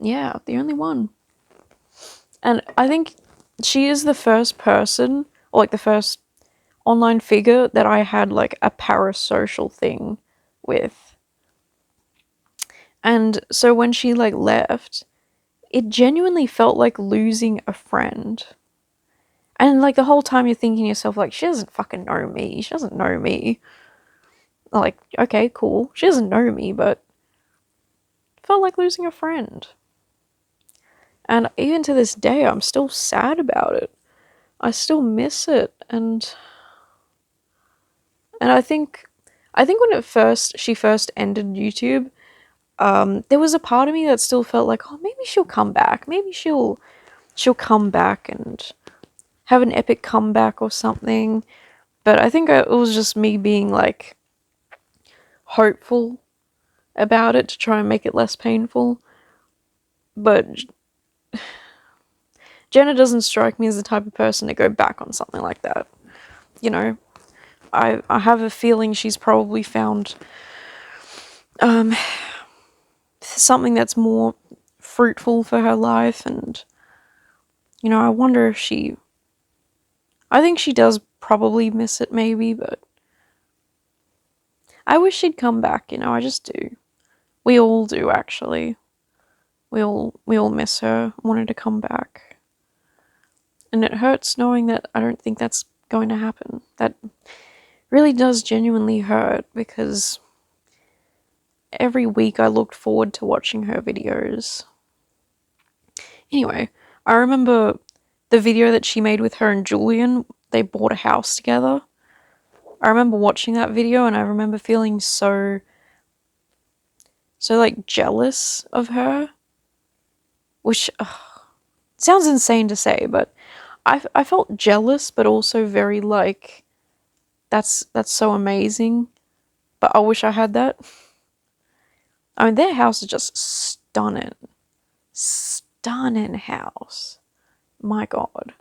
Yeah, the only one. And I think she is the first person, or like the first online figure that I had like a parasocial thing with. And so when she like left, it genuinely felt like losing a friend. And like the whole time you're thinking to yourself, like, she doesn't fucking know me. She doesn't know me. Like, okay, cool. She doesn't know me, but it felt like losing a friend. And even to this day, I'm still sad about it. I still miss it, and I think when she first ended YouTube, there was a part of me that still felt like, oh, maybe she'll come back. Maybe she'll come back and have an epic comeback or something. But I think it was just me being like hopeful about it to try and make it less painful. But Jenna doesn't strike me as the type of person to go back on something like that. You know, I have a feeling she's probably found something that's more fruitful for her life, and you know, I wonder if I think she does probably miss it maybe, but I wish she'd come back, you know, I just do. We all do, actually. We all miss her, wanted to come back. And it hurts knowing that I don't think that's going to happen. That really does genuinely hurt, because every week I looked forward to watching her videos. Anyway, I remember the video that she made with her and Julian. They bought a house together. I remember watching that video, and I remember feeling so like jealous of her, which sounds insane to say, but I felt jealous, but also very like, that's so amazing, but I wish I had that. I mean, their house is just stunning house, my god.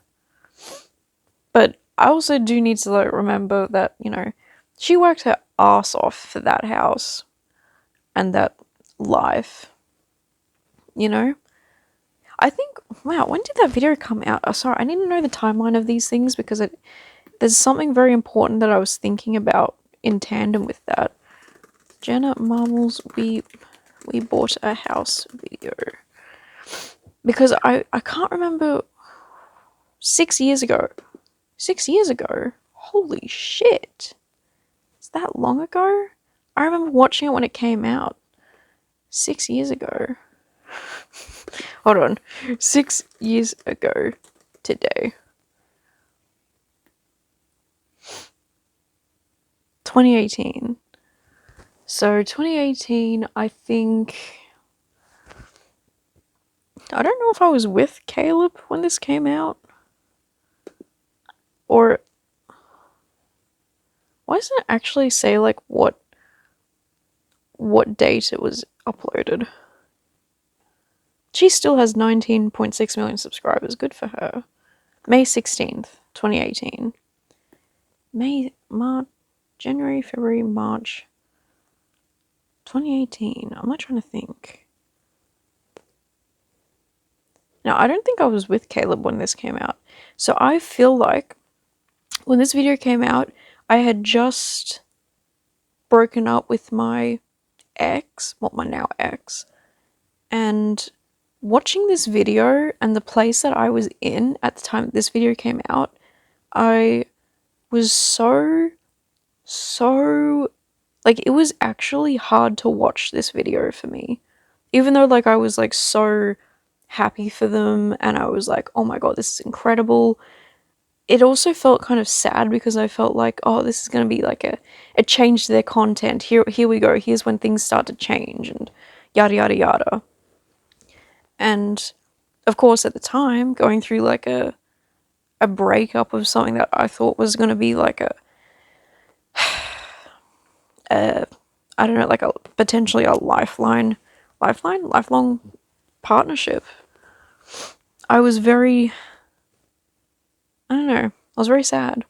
But I also do need to like remember that, you know, she worked her ass off for that house and that life, you know. I think, wow, when did that video come out? Oh, sorry, I need to know the timeline of these things, because there's something very important that I was thinking about in tandem with that. Jenna Marbles, we bought a house video. Because I can't remember. 6 years ago. 6 years ago? Holy shit. Is that long ago? I remember watching it when it came out. 6 years ago. Hold on. 6 years ago today. 2018. So 2018, I think, I don't know if I was with Caleb when this came out, or Why doesn't it actually say like what date it was uploaded? She still has 19.6 million subscribers. Good for her. May 16th, 2018. January, February, March 2018. I'm not trying to think. Now, I don't think I was with Caleb when this came out. So I feel like when this video came out, I had just broken up with my ex, well, my now ex, and watching this video and the place that I was in at the time this video came out, I was so like, it was actually hard to watch this video for me. Even though like I was like so happy for them and I was like, oh my god, this is incredible. It also felt kind of sad because I felt like, oh, this is going to be like a change to their content. Here we go. Here's when things start to change and yada yada yada. And of course, at the time, going through like a breakup of something that I thought was going to be like I don't know, like a potentially a lifelong partnership. I was very, I don't know, I was very sad.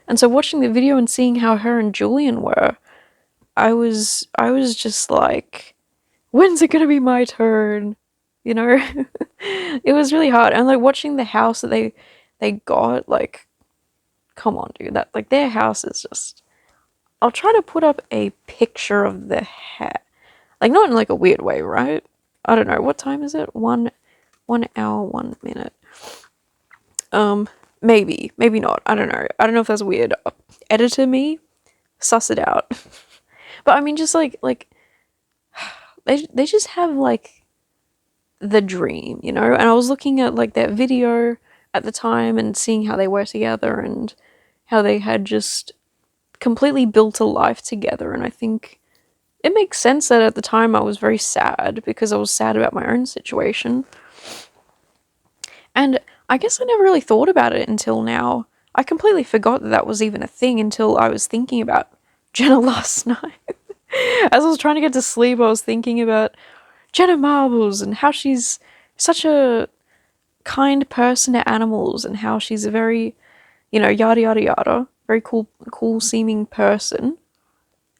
And so watching the video and seeing how her and Julian were, I was just like, when's it gonna be my turn? You know? It was really hard. And like watching the house that they got, like, come on, dude, that like their house is just, I'll try to put up a picture of the hat. Like, not in like a weird way, right? I don't know, what time is it? 1 hour, 1 minute. Maybe not. I don't know. I don't know if that's weird. Editor me, suss it out. But I mean, just like they just have like the dream, you know? And I was looking at like that video at the time and seeing how they were together and how they had just completely built a life together. And I think it makes sense that at the time I was very sad because I was sad about my own situation. And I guess I never really thought about it until now. I completely forgot that that was even a thing until I was thinking about Jenna last night. As I was trying to get to sleep, I was thinking about Jenna Marbles and how she's such a kind person to animals and how she's a very, you know, yada yada yada, very cool seeming person.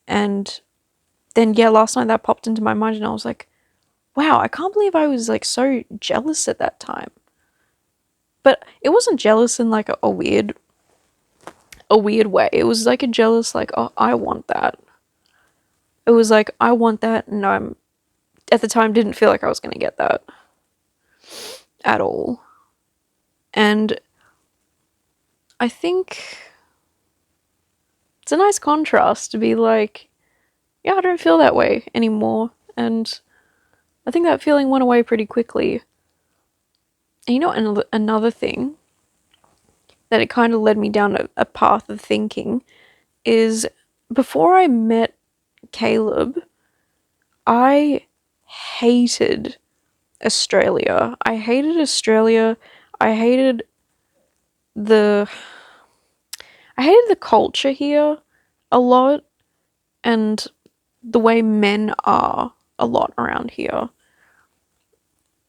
And then yeah, last night that popped into my mind and I was like, wow, I can't believe I was like so jealous at that time. But it wasn't jealous in like a weird way. It was like a jealous like, oh, I want that. It was like, I want that, and I'm at the time didn't feel like I was going to get that at all. And I think it's a nice contrast to be like, yeah, I don't feel that way anymore. And I think that feeling went away pretty quickly. And you know, another thing that it kind of led me down a path of thinking is before I met Caleb, I hated Australia. I hated Australia. I hated the culture here a lot and the way men are a lot around here.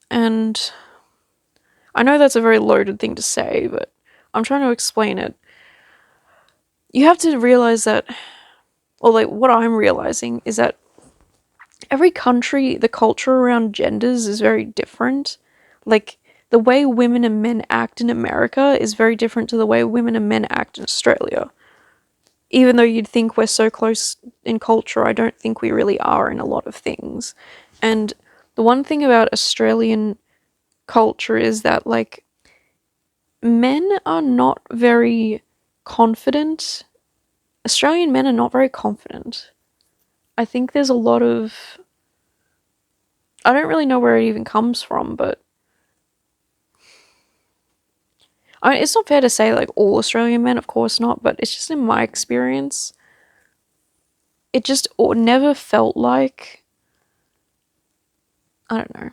And I know that's a very loaded thing to say, but I'm trying to explain it. You have to realize that, or like what I'm realizing is that every country, the culture around genders is very different. Like, the way women and men act in America is very different to the way women and men act in Australia. Even though you'd think we're so close in culture, I don't think we really are in a lot of things. And the one thing about Australian culture is that, like, men are not very confident. Australian men are not very confident. I think there's a lot of, I don't really know where it even comes from, but I mean, it's not fair to say like all Australian men, of course not, but it's just in my experience, it just never felt like, I don't know.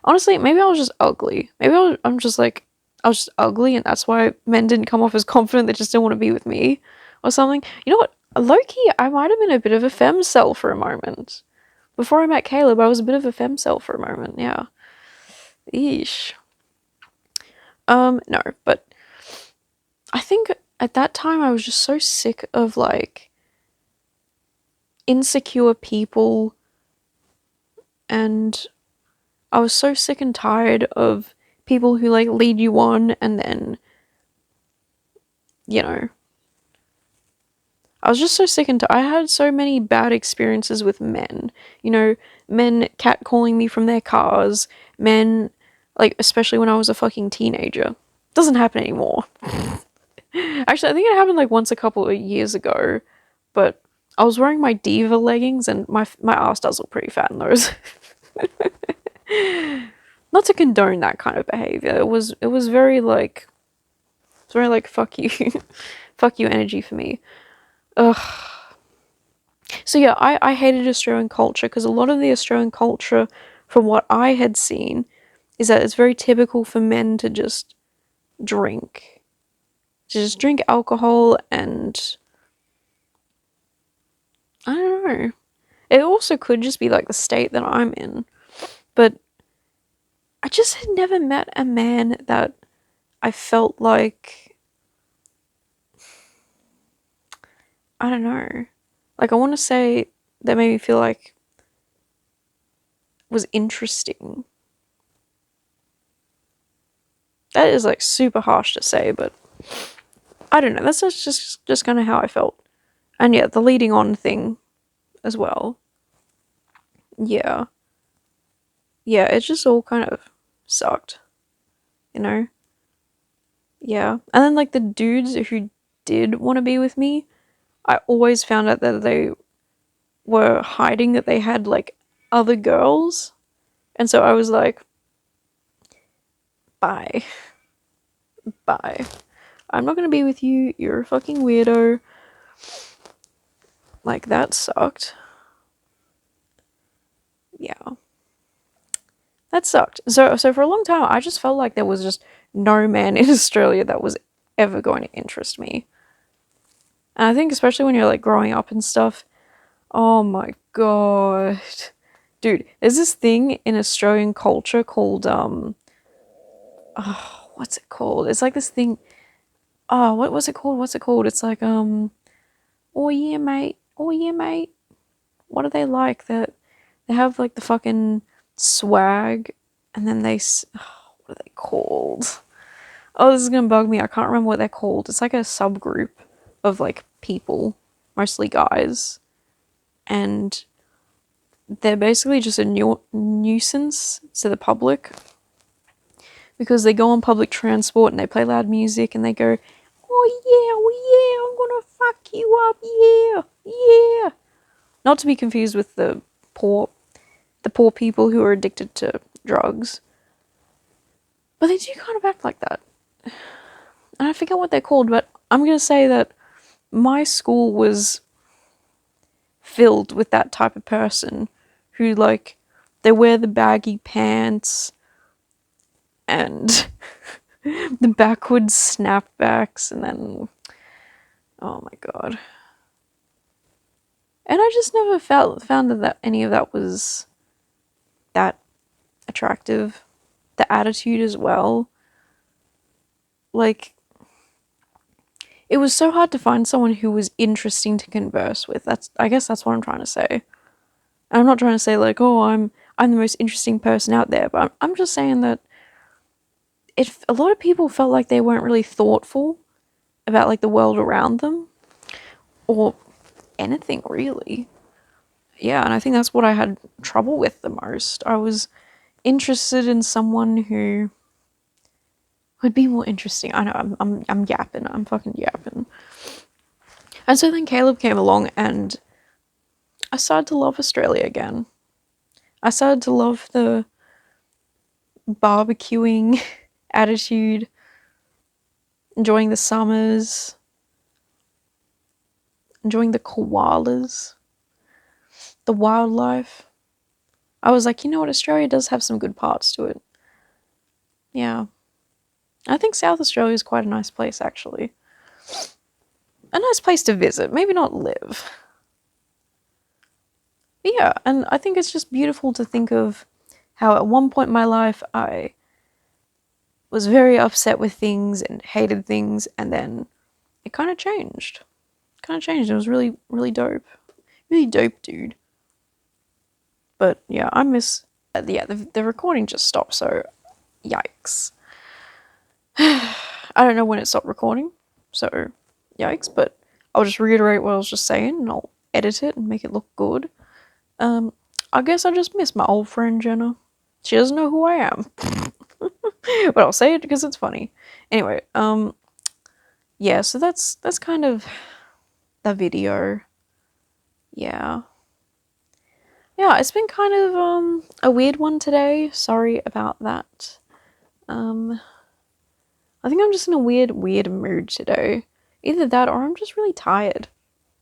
Honestly, maybe I was just ugly. Maybe I'm just like, I was just ugly and that's why men didn't come off as confident. They just didn't want to be with me or something. You know what? Low-key, I might have been a bit of a femcel for a moment. Before I met Caleb, I was a bit of a femcel for a moment, yeah. Eesh. No, but I think at that time I was just so sick of, like, insecure people, and I was so sick and tired of people who, like, lead you on and then, you know, I was just so sick and I had so many bad experiences with men. You know, men catcalling me from their cars, men, like, especially when I was a fucking teenager. Doesn't happen anymore. Actually, I think it happened like once a couple of years ago, but I was wearing my diva leggings and my ass does look pretty fat in those. Not to condone that kind of behavior. It was very like fuck you. Fuck you energy for me. Ugh. So yeah, I hated Australian culture because a lot of the Australian culture, from what I had seen, is that it's very typical for men to just drink. To just drink alcohol, and I don't know. It also could just be like the state that I'm in. But I just had never met a man that I felt like, I don't know. Like, I want to say that made me feel like was interesting. That is like super harsh to say, but I don't know. That's just kind of how I felt. And yeah, the leading on thing as well. Yeah. Yeah, it just all kind of sucked, you know? Yeah. And then, like, the dudes who did want to be with me, I always found out that they were hiding that they had, like, other girls. And so I was like, bye. Bye. I'm not gonna be with you. You're a fucking weirdo. Like, that sucked. Yeah. That sucked. So for a long time, I just felt like there was just no man in Australia that was ever going to interest me. And I think especially when you're like growing up and stuff, oh my god. Dude, there's this thing in Australian culture called oh, what's it called? It's like this thing, oh, what was it called? What's it called? It's like oh yeah, mate. Oh yeah, mate. What are they like? That they have like the fucking swag, and then oh, what are they called? Oh, this is gonna bug me. I can't remember what they're called. It's like a subgroup of like people, mostly guys, and they're basically just a nuisance to the public because they go on public transport and they play loud music and they go, oh yeah, I'm gonna fuck you up, yeah, yeah. Not to be confused with poor, the poor people who are addicted to drugs, but they do kind of act like that. And I forget what they're called, but I'm gonna say that my school was filled with that type of person who, like, they wear the baggy pants and the backwards snapbacks, and then, oh my god. And I just never found that any of that was that attractive. The attitude as well. Like, it was so hard to find someone who was interesting to converse with. I guess that's what I'm trying to say. And I'm not trying to say like, oh, I'm the most interesting person out there, but I'm just saying that a lot of people felt like they weren't really thoughtful about like the world around them or anything really. Yeah, and I think that's what I had trouble with the most. I was interested in someone who would be more interesting. I know I'm yapping. I'm fucking yapping. And so then Caleb came along and I started to love Australia again. I started to love the barbecuing attitude, enjoying the summers, enjoying the koalas, the wildlife. I was like, you know what, Australia does have some good parts to it. Yeah. I think South Australia is quite a nice place, actually. a nice place to visit, maybe not live. But yeah, and I think it's just beautiful to think of how at one point in my life I was very upset with things and hated things, and then it kind of changed. It was really, really dope. Really dope, dude. But yeah, I miss. Yeah, the recording just stopped, so yikes. I don't know when it stopped recording, so yikes, but I'll just reiterate what I was just saying and I'll edit it and make it look good. I guess I just miss my old friend Jenna. She doesn't know who I am. But I'll say it because it's funny. Anyway, yeah, so that's kind of the video. Yeah. Yeah, it's been kind of a weird one today. Sorry about that. I think I'm just in a weird mood today. Either that or I'm just really tired.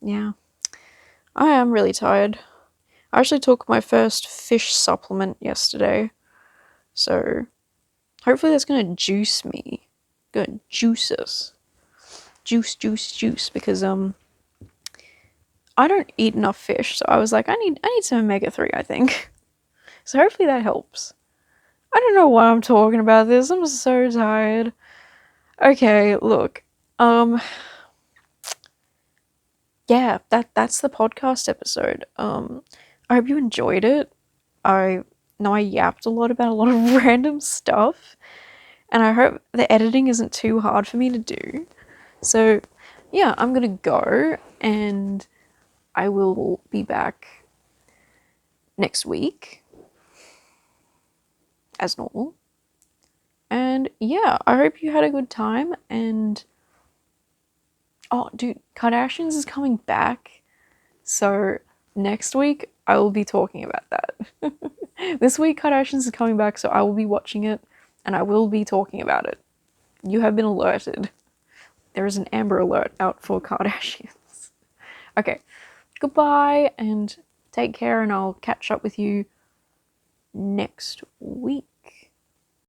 Yeah. I am really tired. I actually took my first fish supplement yesterday. So hopefully that's gonna juice me. Gonna juice us. Juice because I don't eat enough fish, so I was like, I need some omega-3, I think. So hopefully that helps. I don't know why I'm talking about this. I'm so tired. Okay, look. Yeah, that's the podcast episode. I hope you enjoyed it. I know I yapped a lot about a lot of random stuff, and I hope the editing isn't too hard for me to do. So, yeah, I'm gonna go, and I will be back next week as normal. And yeah, I hope you had a good time. And oh, dude, Kardashians is coming back. So next week I will be talking about that. This week Kardashians is coming back, so I will be watching it and I will be talking about it. You have been alerted. There is an Amber Alert out for Kardashians. Okay, goodbye and take care, and I'll catch up with you next week.